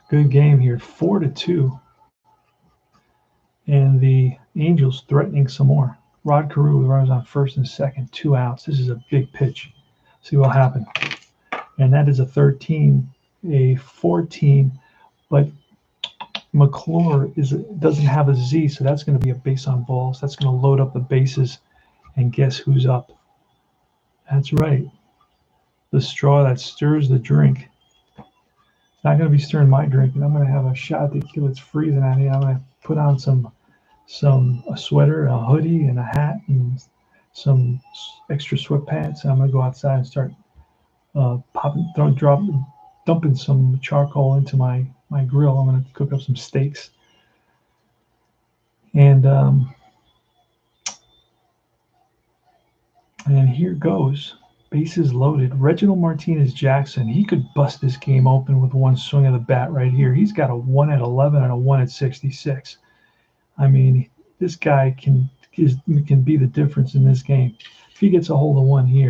Good game here, 4-2. And the Angels threatening some more. Rod Carew runs on first and second, 2 outs. This is a big pitch. See what'll happen. And that is a 13, a 14, but McClure doesn't have a Z, so that's going to be a base on balls. That's going to load up the bases, and guess who's up? That's right. The straw that stirs the drink. It's not going to be stirring my drink, and I'm going to have a shot of tequila. It's freezing out here. I'm going to put on a sweater, a hoodie, and a hat, and some extra sweatpants. I'm going to go outside and start dumping some charcoal into my grill. I'm going to cook up some steaks. And here goes. Bases loaded. Reginald Martinez-Jackson, he could bust this game open with one swing of the bat right here. He's got a 1 at 11 and a 1 at 66. I mean, this guy can be the difference in this game. If he gets a hold of one here,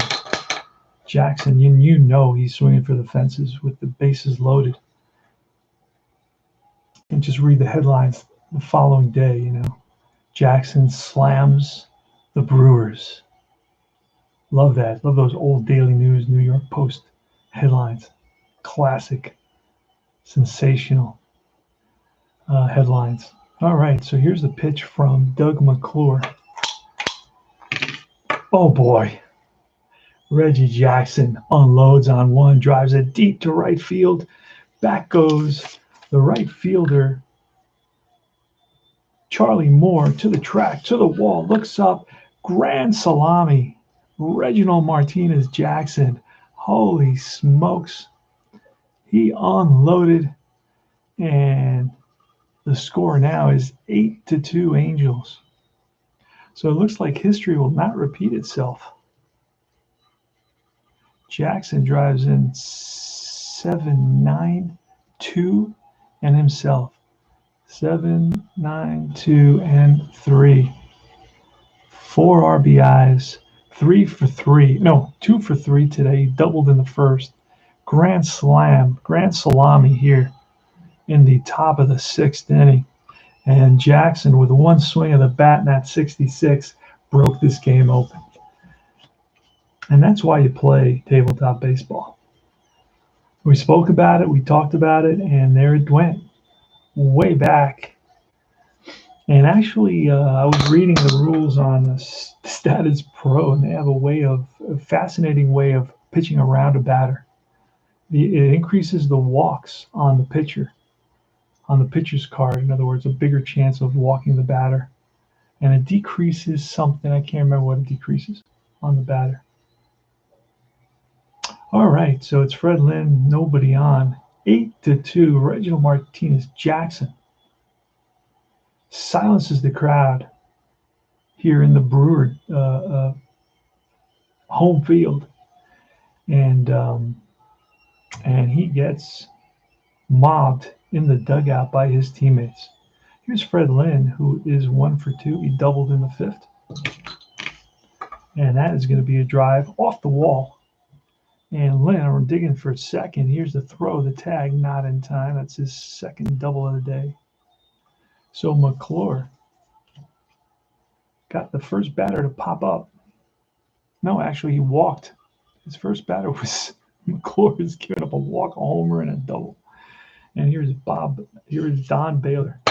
Jackson, he's swinging for the fences with the bases loaded. And just read the headlines the following day, Jackson slams the Brewers. Love that. Love those old Daily News, New York Post headlines. Classic, sensational headlines. All right, so here's the pitch from Doug McClure. Oh, boy. Reggie Jackson unloads on one, drives it deep to right field. Back goes the right fielder, Charlie Moore, to the track, to the wall, looks up, grand salami. Reginald Martinez-Jackson. Holy smokes. He unloaded, and the score now is 8-2 Angels. So it looks like history will not repeat itself. Jackson drives in 7-9-2 and himself 7-9-2 and 3. 4 RBIs, 2 for 3 today. Doubled in the first. Grand salami here in the top of the 6th inning. And Jackson, with one swing of the bat in that 66, broke this game open. And that's why you play tabletop baseball. We spoke about it, we talked about it, and there it went, way back. And actually, I was reading the rules on the Status Pro, and they have a fascinating way of pitching around a batter. It increases the walks on the pitcher's card. In other words, a bigger chance of walking the batter. And it decreases something, I can't remember what it decreases on the batter. All right, so it's Fred Lynn, nobody on. 8-2, Reginald Martinez Jackson silences the crowd here in the Brewer home field, and he gets mobbed in the dugout by his teammates. Here's Fred Lynn, who is 1 for 2. He doubled in the 5th, and that is going to be a drive off the wall. And Lynn, we're digging for a second. Here's the throw, the tag, not in time. That's his second double of the day. So McClure got the first batter to pop up. No, actually, he walked. His first batter was McClure, who's giving up a walk, a homer, and a double. And here's Don Balor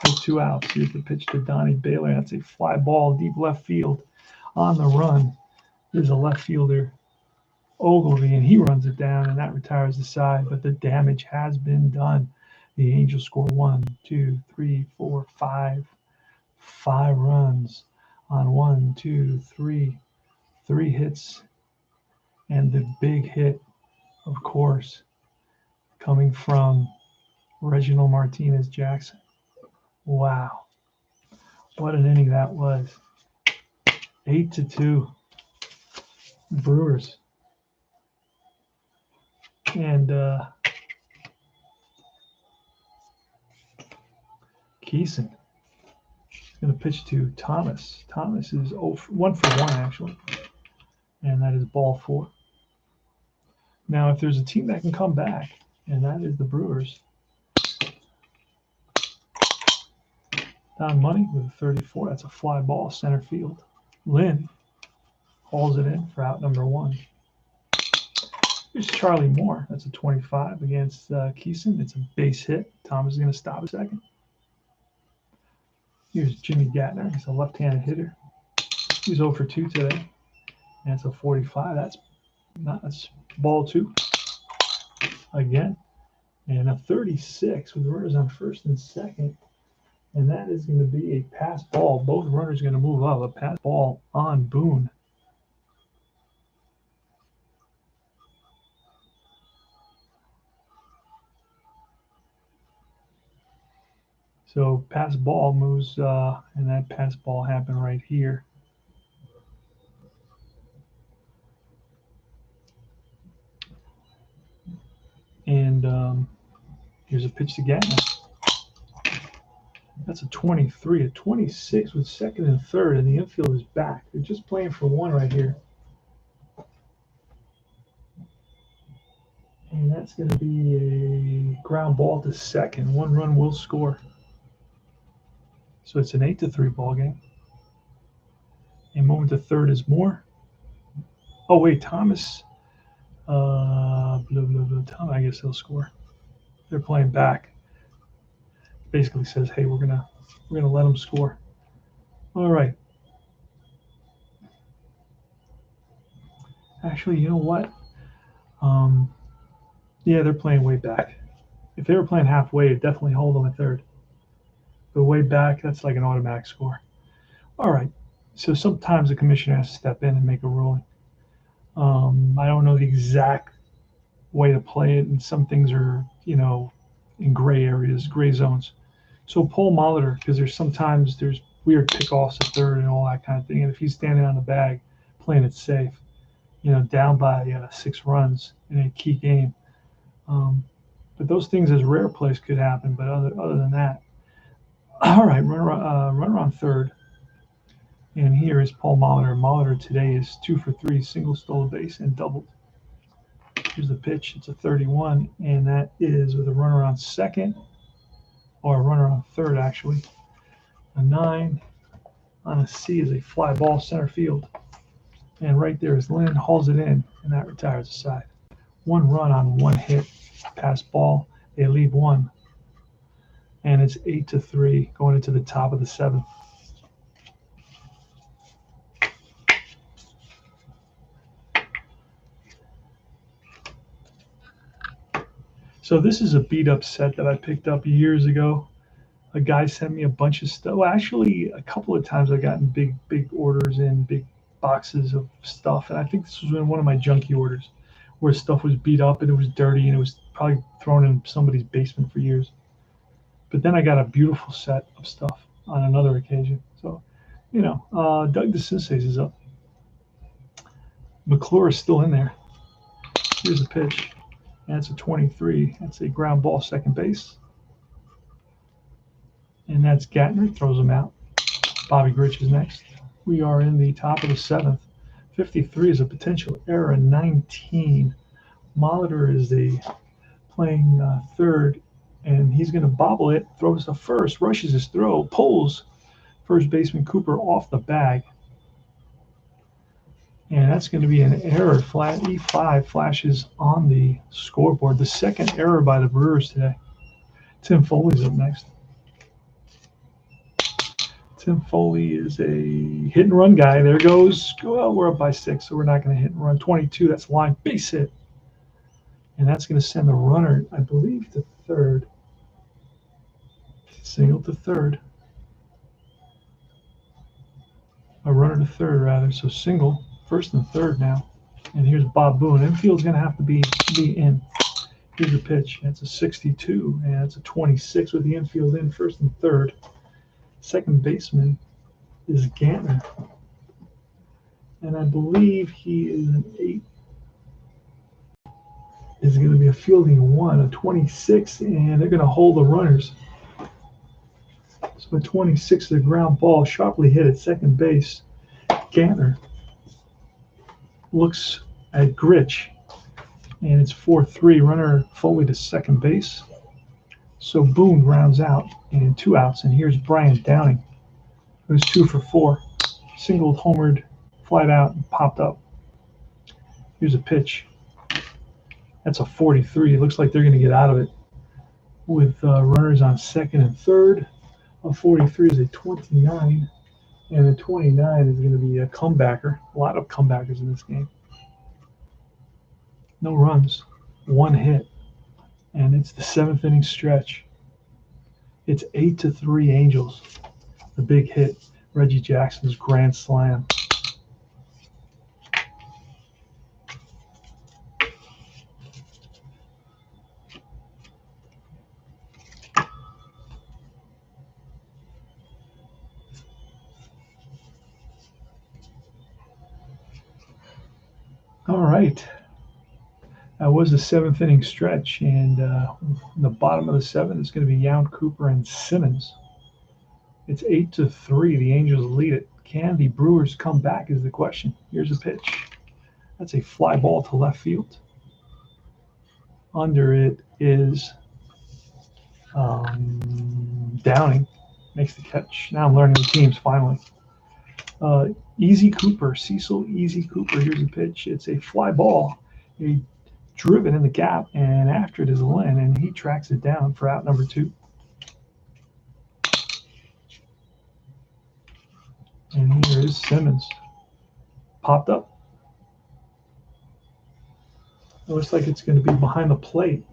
with 2 outs. Here's the pitch to Donnie Balor. That's a fly ball deep left field on the run. There's a left fielder, Ogilvy, and he runs it down, and that retires the side. But the damage has been done. The Angels score 1, 2, 3, 4, 5 runs on 1, 2, 3 hits, and the big hit, of course, coming from Reginald Martinez Jackson. Wow, what an inning that was. 8-2 Brewers. And Keeson is going to pitch to Thomas. Thomas is 1 for 1 actually, and that is ball 4. Now, if there's a team that can come back, and that is the Brewers, Don Money with a 34. That's a fly ball, center field. Lynn hauls it in for out number 1. Here's Charlie Moore. That's a 25 against Keeson. It's a base hit. Thomas is going to stop a second. Here's Jimmy Gattner. He's a left-handed hitter. He's 0 for 2 today. And it's a 45. That's ball 2 again. And a 36 with runners on first and second. And that is going to be a pass ball. Both runners are going to move up. A pass ball on Boone. So pass ball moves, and that pass ball happened right here. And here's a pitch to Gattner. That's a 23, a 26 with second and third, and the infield is back. They're just playing for 1 right here. And that's going to be a ground ball to second. 1 run will score. So it's an 8-3 ball game. A moment to third is Moore. Oh wait, Thomas. Tom, I guess he'll score. They're playing back. Basically says, hey, we're gonna let them score. All right. Actually, you know what? Yeah, they're playing way back. If they were playing halfway, it'd definitely hold them at third. But way back, that's like an automatic score. All right. So sometimes the commissioner has to step in and make a ruling. I don't know the exact way to play it, and some things are, in gray areas, gray zones. So Paul Molitor, because there's weird pickoffs at third and all that kind of thing. And if he's standing on the bag, playing it safe, down by 6 runs in a key game. But those things as rare plays could happen. But other than that, all right, runner on third. And here is Paul Molitor. Molitor today is 2 for 3, single, stole a base, and doubled. Here's the pitch. It's a 31, and that is with a runner on second, or a runner on third, actually. A 9 on a C is a fly ball center field. And right there is Lynn, hauls it in, and that retires the side. One run on one hit, pass ball. They leave one, and it's 8-3 going into the top of the seventh. So this is a beat up set that I picked up years ago. A guy sent me a bunch of stuff. Well, actually, a couple of times I've gotten big orders in, big boxes of stuff. And I think this was one of my junkie orders where stuff was beat up and it was dirty and it was probably thrown in somebody's basement for years. But then I got a beautiful set of stuff on another occasion. So, Doug DeCinces is up. McClure is still in there. Here's a pitch. That's a 23. That's a ground ball, second base. And that's Gattner, throws him out. Bobby Grich is next. We are in the top of the seventh. 53 is a potential error. 19. Molitor is playing third, and he's going to bobble it. Throws to first, rushes his throw, pulls first baseman Cooper off the bag. And that's going to be an error. Flat E5 flashes on the scoreboard. The second error by the Brewers today. Tim Foley's up next. Tim Foley is a hit and run guy. There goes. Well, we're up by 6, so we're not going to hit and run. 22, that's line base hit. And that's going to send the runner, I believe, to third. Single to third. A runner to third, rather. So single, first and third now. And here's Bob Boone. Infield's going to have to be in. Here's a pitch. That's a 62, and it's a 26 with the infield in, first and third. Second baseman is Gattner. And I believe he is an 8. Is going to be a fielding 1, a 26, and they're going to hold the runners. So a 26 is a ground ball, sharply hit at second base. Gattner looks at Grich, and it's 4-3. Runner Foley to second base. So Boone rounds out, and 2 outs. And here's Brian Downing, who's 2 for 4. Singled, homered, flied out, and popped up. Here's a pitch. That's a 43. It looks like they're going to get out of it with runners on second and third. A 43 is a 29, and a 29 is going to be a comebacker. A lot of comebackers in this game. No runs, 1 hit, and it's the 7th inning stretch. It's 8-3 Angels. The big hit, Reggie Jackson's grand slam. All right. That was the 7th inning stretch, and in the bottom of the 7th, it's going to be Yount, Cooper, and Simmons. It's 8-3. The Angels lead it. Can the Brewers come back is the question. Here's a pitch. That's a fly ball to left field. Under it is Downing. Makes the catch. Now I'm learning the teams finally. Easy Cooper, Cecil Easy Cooper. Here's a pitch. It's a fly ball. He driven in the gap, and after it is Lynn, and he tracks it down for out number 2. And here is Simmons. Popped up. It looks like it's going to be behind the plate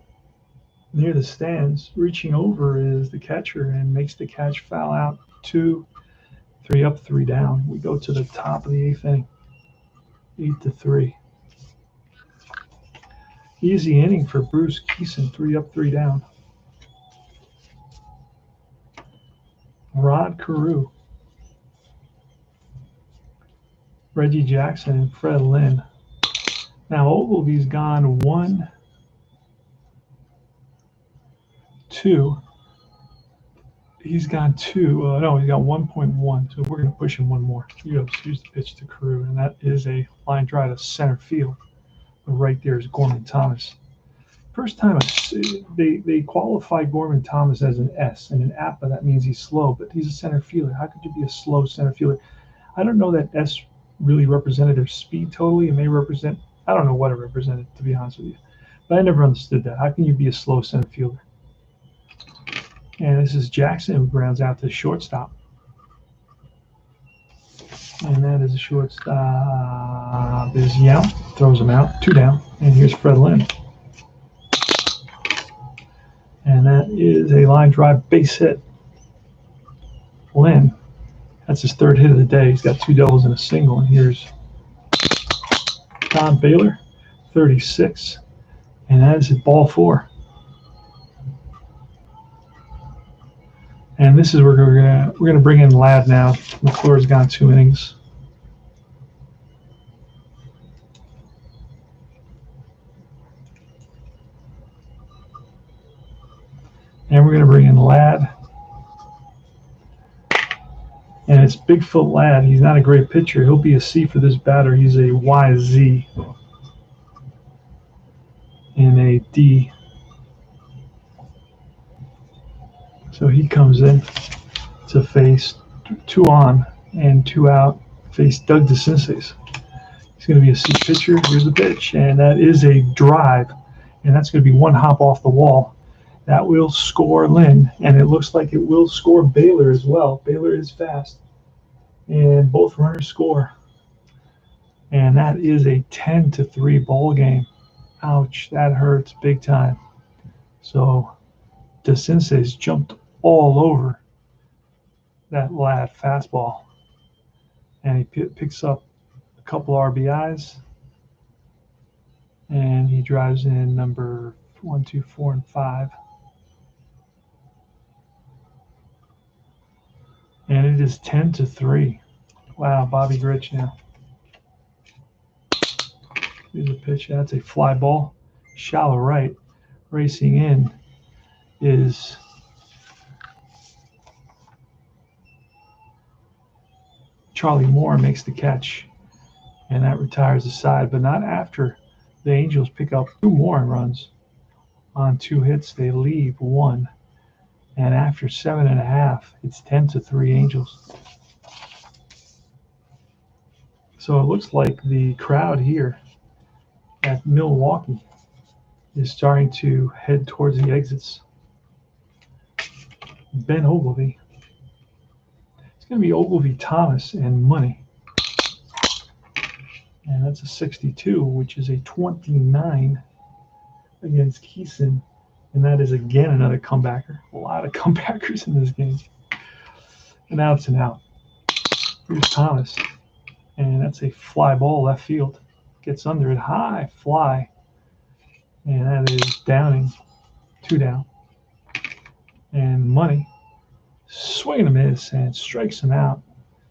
near the stands. Reaching over is the catcher and makes the catch, foul out. 2, 3 up, 3 down. We go to the top of the 8th inning. 8-3. Easy inning for Bruce Keeson. 3 up, 3 down. Rod Carew, Reggie Jackson, and Fred Lynn. Now Ogilvy's gone 1, 2. He's gone 2. No, he's got 1.1. So we're going to push him 1 more. Here's the pitch to Carew, and that is a line drive to center field. But right there is Gorman Thomas. First time they qualify Gorman Thomas as an S, and in APA that means he's slow, but he's a center fielder. How could you be a slow center fielder? I don't know that S really represented their speed totally. It may represent, I don't know what it represented, to be honest with you. But I never understood that. How can you be a slow center fielder? And this is Jackson who grounds out to shortstop. And that is a shortstop. Is Yount, throws him out, 2 down. And here's Fred Lynn. And that is a line drive base hit. Lynn, that's his 3rd hit of the day. He's got 2 doubles and a single. And here's Don Balor, 36. And that is at ball 4. And this is where we're gonna bring in Ladd now. McClure's gone 2 innings. And we're gonna bring in Ladd. And it's Bigfoot Ladd. He's not a great pitcher. He'll be a C for this batter. He's a YZ and a D. So he comes in to face 2 on and 2 out, face Doug DeCinces. He's going to be a C pitcher. Here's the pitch, and that is a drive, and that's going to be 1 hop off the wall. That will score Lynn, and it looks like it will score Balor as well. Balor is fast, and both runners score. And that is a 10-3 ball game. Ouch, that hurts big time. So DeCinces jumped all over that Ladd fastball, and he picks up a couple RBIs, and he drives in number 1, 2, 4, and 5. And it is 10-3. Wow, Bobby Grich now. Here's a pitch. That's a fly ball. Shallow right. Racing in is Charlie Moore, makes the catch. And that retires the side, but not after the Angels pick up 2 more runs. On 2 hits, they leave 1. And after 7.5, it's 10-3 Angels. So it looks like the crowd here at Milwaukee is starting to head towards the exits. Ben Ogilvy. It's going to be Ogilvy, Thomas, and Money. And that's a 62, which is a 29 against Keeson. And that is, again, another comebacker. A lot of comebackers in this game. And now it's an out. Here's Thomas. And that's a fly ball left field. Gets under it, high fly. And that is Downing. 2 down. And Money. Swing and a miss and strikes him out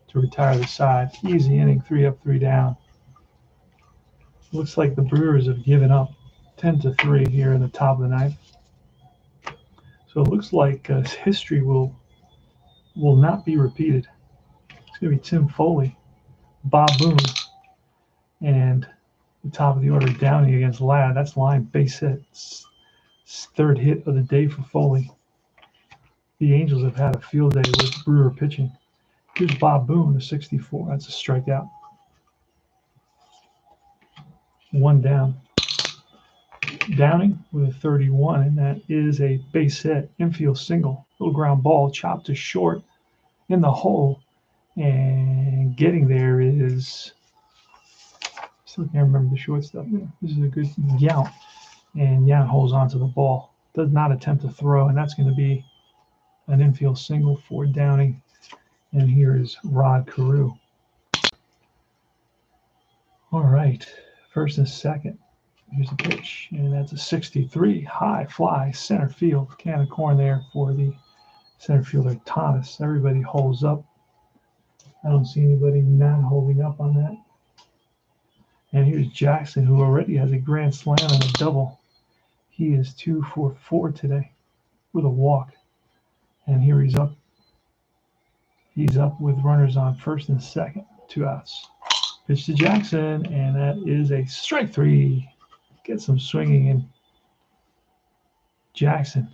to retire the side. Easy inning, 3 up, 3 down. Looks like the Brewers have given up 10-3 here in the top of the 9th. So it looks like history will not be repeated. It's going to be Tim Foley, Bob Boone, and the top of the order, Downey against Ladd. That's line base hit. It's 3rd hit of the day for Foley. The Angels have had a field day with Brewer pitching. Here's Bob Boone, a 64. That's a strikeout. 1 down. Downing with a 31, and that is a base hit, infield single, little ground ball, chopped to short in the hole, and getting there is, still can't remember the shortstop. Yeah, this is a good Yount, and Yount holds onto the ball, does not attempt to throw, and that's going to be an infield single for Downing. And here is Rod Carew. All right, 1st and 2nd. Here's the pitch, and that's a 63, high fly, center field. Can of corn there for the center fielder, Thomas. Everybody holds up. I don't see anybody not holding up on that. And here's Jackson, who already has a grand slam and a double. He is 2 for 4 today with a walk. And here he's up. He's up with runners on 1st and 2nd, 2 outs. Pitch to Jackson, and that is a strike 3. Get some swinging in. Jackson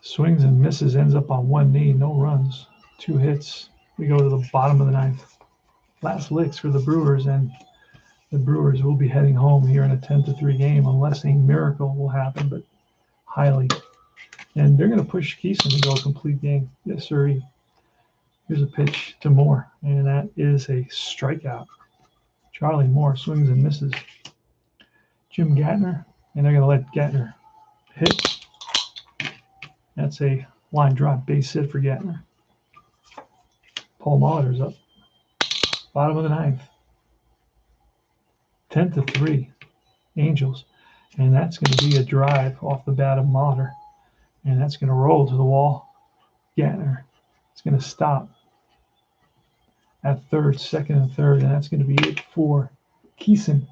swings and misses, ends up on 1 knee, no runs, 2 hits. We go to the bottom of the ninth. Last licks for the Brewers, and the Brewers will be heading home here in a 10-3 game unless a miracle will happen, but highly. And they're going to push Keeson to go a complete game. Yes, sir. Here's a pitch to Moore, and that is a strikeout. Charlie Moore swings and misses. Jim Gattner, and they're going to let Gattner hit. That's a line drive base hit for Gattner. Paul Molitor's up. Bottom of the ninth. 10-3, Angels. And that's going to be a drive off the bat of Molitor. And that's going to roll to the wall. Gattner. It's going to stop at third, second, and third. And that's going to be it for Keeson.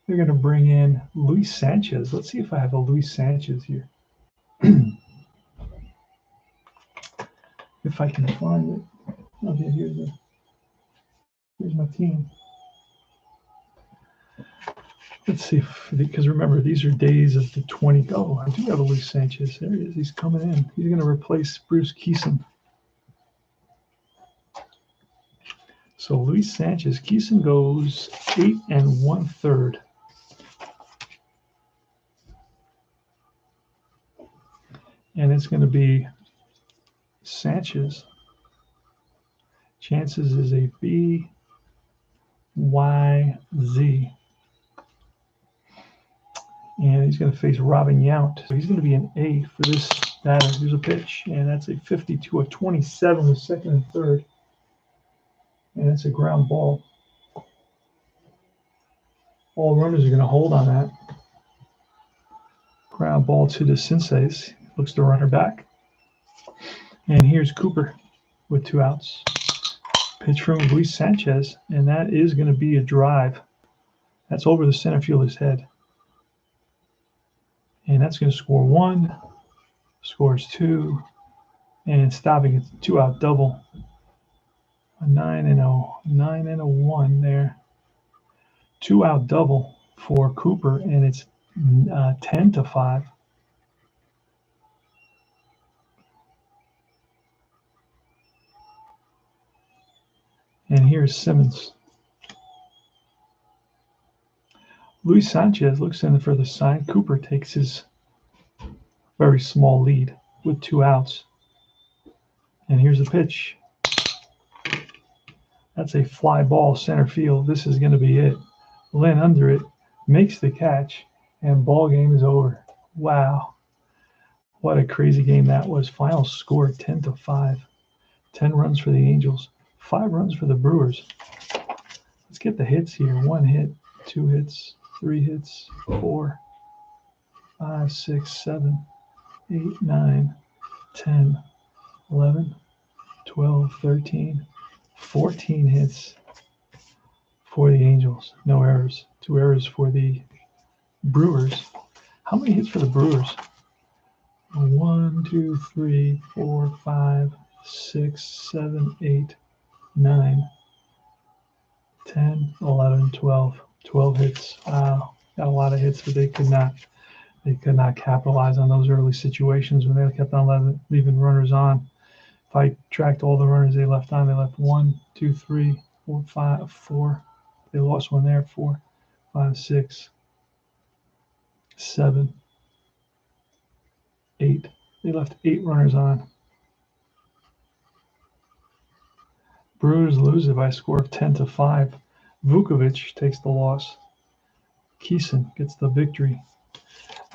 They're going to bring in Luis Sanchez. Let's see if I have a Luis Sanchez here. If I can find it. Okay, here's my team. Let's see, because remember, these are days of the 20. Oh, I do have a Luis Sanchez. There he is. He's coming in. He's going to replace Bruce Keeson. So Luis Sanchez. Keeson goes 8 1/3. And it's going to be Sanchez. Chances is a B, Y, Z. And he's going to face Robin Yount. So he's going to be an A for this batter. Here's a pitch, and that's a 52-27 with second and third. And it's a ground ball. All runners are going to hold on that. Ground ball to the Senseis. Looks the runner back. And here's Cooper with 2 outs. Pitch from Luis Sanchez, and that is going to be a drive. That's over the center fielder's head. And that's going to score 1, scores 2, and stopping it, 2-out double. A 9-1 there. 2-out double for Cooper, and it's 10-5. And here's Simmons. Luis Sanchez looks in for the side. Cooper takes his very small lead with 2 outs. And here's the pitch. That's a fly ball center field. This is going to be it. Lynn under it, makes the catch, and ball game is over. Wow. What a crazy game that was. Final score 10-5. 10 runs for the Angels, 5 runs for the Brewers. Let's get the hits here. 1 hit, 2 hits, 3 hits, 4, 5, 6, 7, 8, 9, 10, 11, 12, 13, 14 hits for the Angels. No errors. 2 errors for the Brewers. How many hits for the Brewers? 1, 2, 3, 4, 5, 6, 7, 8, 9, 10, 11, 12. 12 hits. Got a lot of hits, but they could not capitalize on those early situations when they kept on leaving runners on. If I tracked all the runners they left on, they left 1, 2, 3, 4, 5, 4. They lost one there. 4, 5, 6, 7, 8. They left 8 runners on. Brewers lose it by a score of 10-5. Vukovic takes the loss. Keeson gets the victory.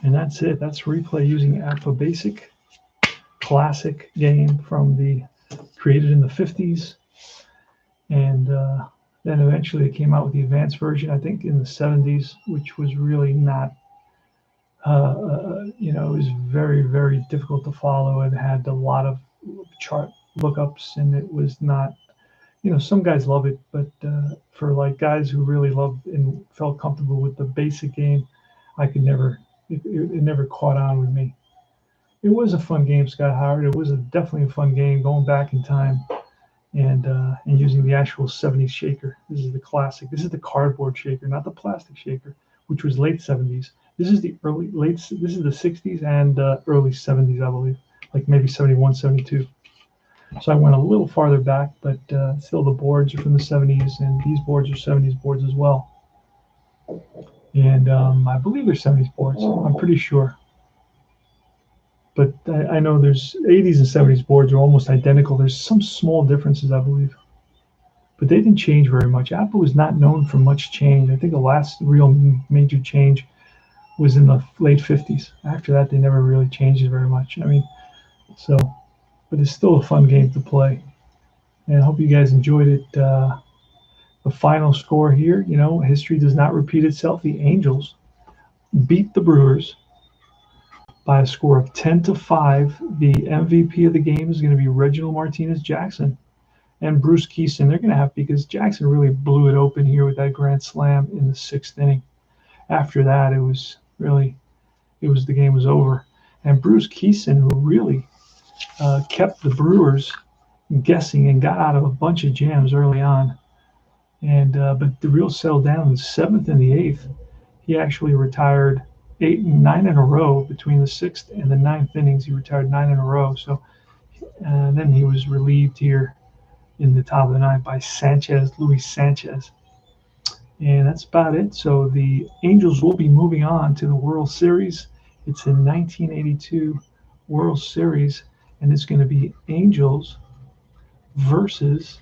And that's it. That's replay using Alpha Basic. Classic game from created in the 50s. And then eventually it came out with the advanced version, I think in the 70s, which was really not, it was very, very difficult to follow. It had a lot of chart lookups, and it was not, some guys love it, but for like guys who really loved and felt comfortable with the basic game, I could never, it never caught on with me. It was a fun game, Scott Howard. It was definitely a fun game going back in time and using the actual 70s shaker. This is the classic. This is the cardboard shaker, not the plastic shaker, which was late 70s. This is the this is the 60s and early 70s, I believe, like maybe 71, 72. So I went a little farther back, but still the boards are from the 70s, and these boards are 70s boards as well. And I believe they're 70s boards. I'm pretty sure. But I know there's 80s and 70s boards are almost identical. There's some small differences, I believe. But they didn't change very much. Apple was not known for much change. I think the last real major change was in the late 50s. After that, they never really changed it very much. I mean, so, but it's still a fun game to play. And I hope you guys enjoyed it. The final score here, you know, history does not repeat itself. The Angels beat the Brewers by a score of 10-5. The MVP of the game is going to be Reginald Martinez-Jackson and Bruce Keeson. They're going to have, because Jackson really blew it open here with that grand slam in the 6th inning. After that, the game was over. And Bruce Keeson, who really kept the Brewers guessing and got out of a bunch of jams early on. And but the real settled down in the 7th and the 8th. He actually retired 8 and 9 in a row between the 6th and the 9th innings. He retired 9 in a row. So then he was relieved here in the top of the 9th by Luis Sanchez. And that's about it. So the Angels will be moving on to the World Series. It's a 1982 World Series, and it's going to be Angels versus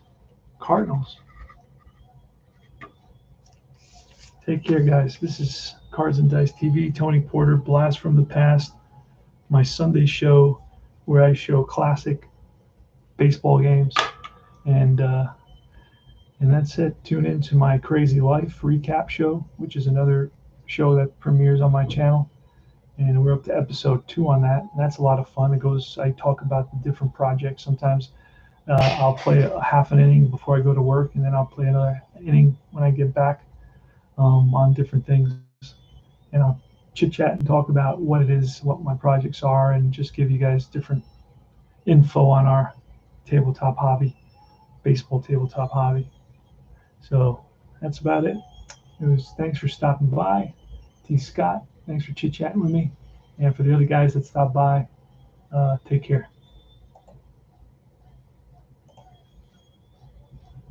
Cardinals. Take care, guys. This is Cards and Dice TV. Tony Porter, Blast from the Past, my Sunday show where I show classic baseball games. And that's it. Tune in to my Crazy Life recap show, which is another show that premieres on my channel. And we're up to episode 2 on that. And that's a lot of fun. I talk about the different projects. Sometimes I'll play a half an inning before I go to work, and then I'll play another inning when I get back on different things. And I'll chit chat and talk about what it is, what my projects are, and just give you guys different info on our tabletop hobby, baseball tabletop hobby. So that's about it. Thanks for stopping by. T. Scott, thanks for chit chatting with me. And for the other guys that stopped by, take care.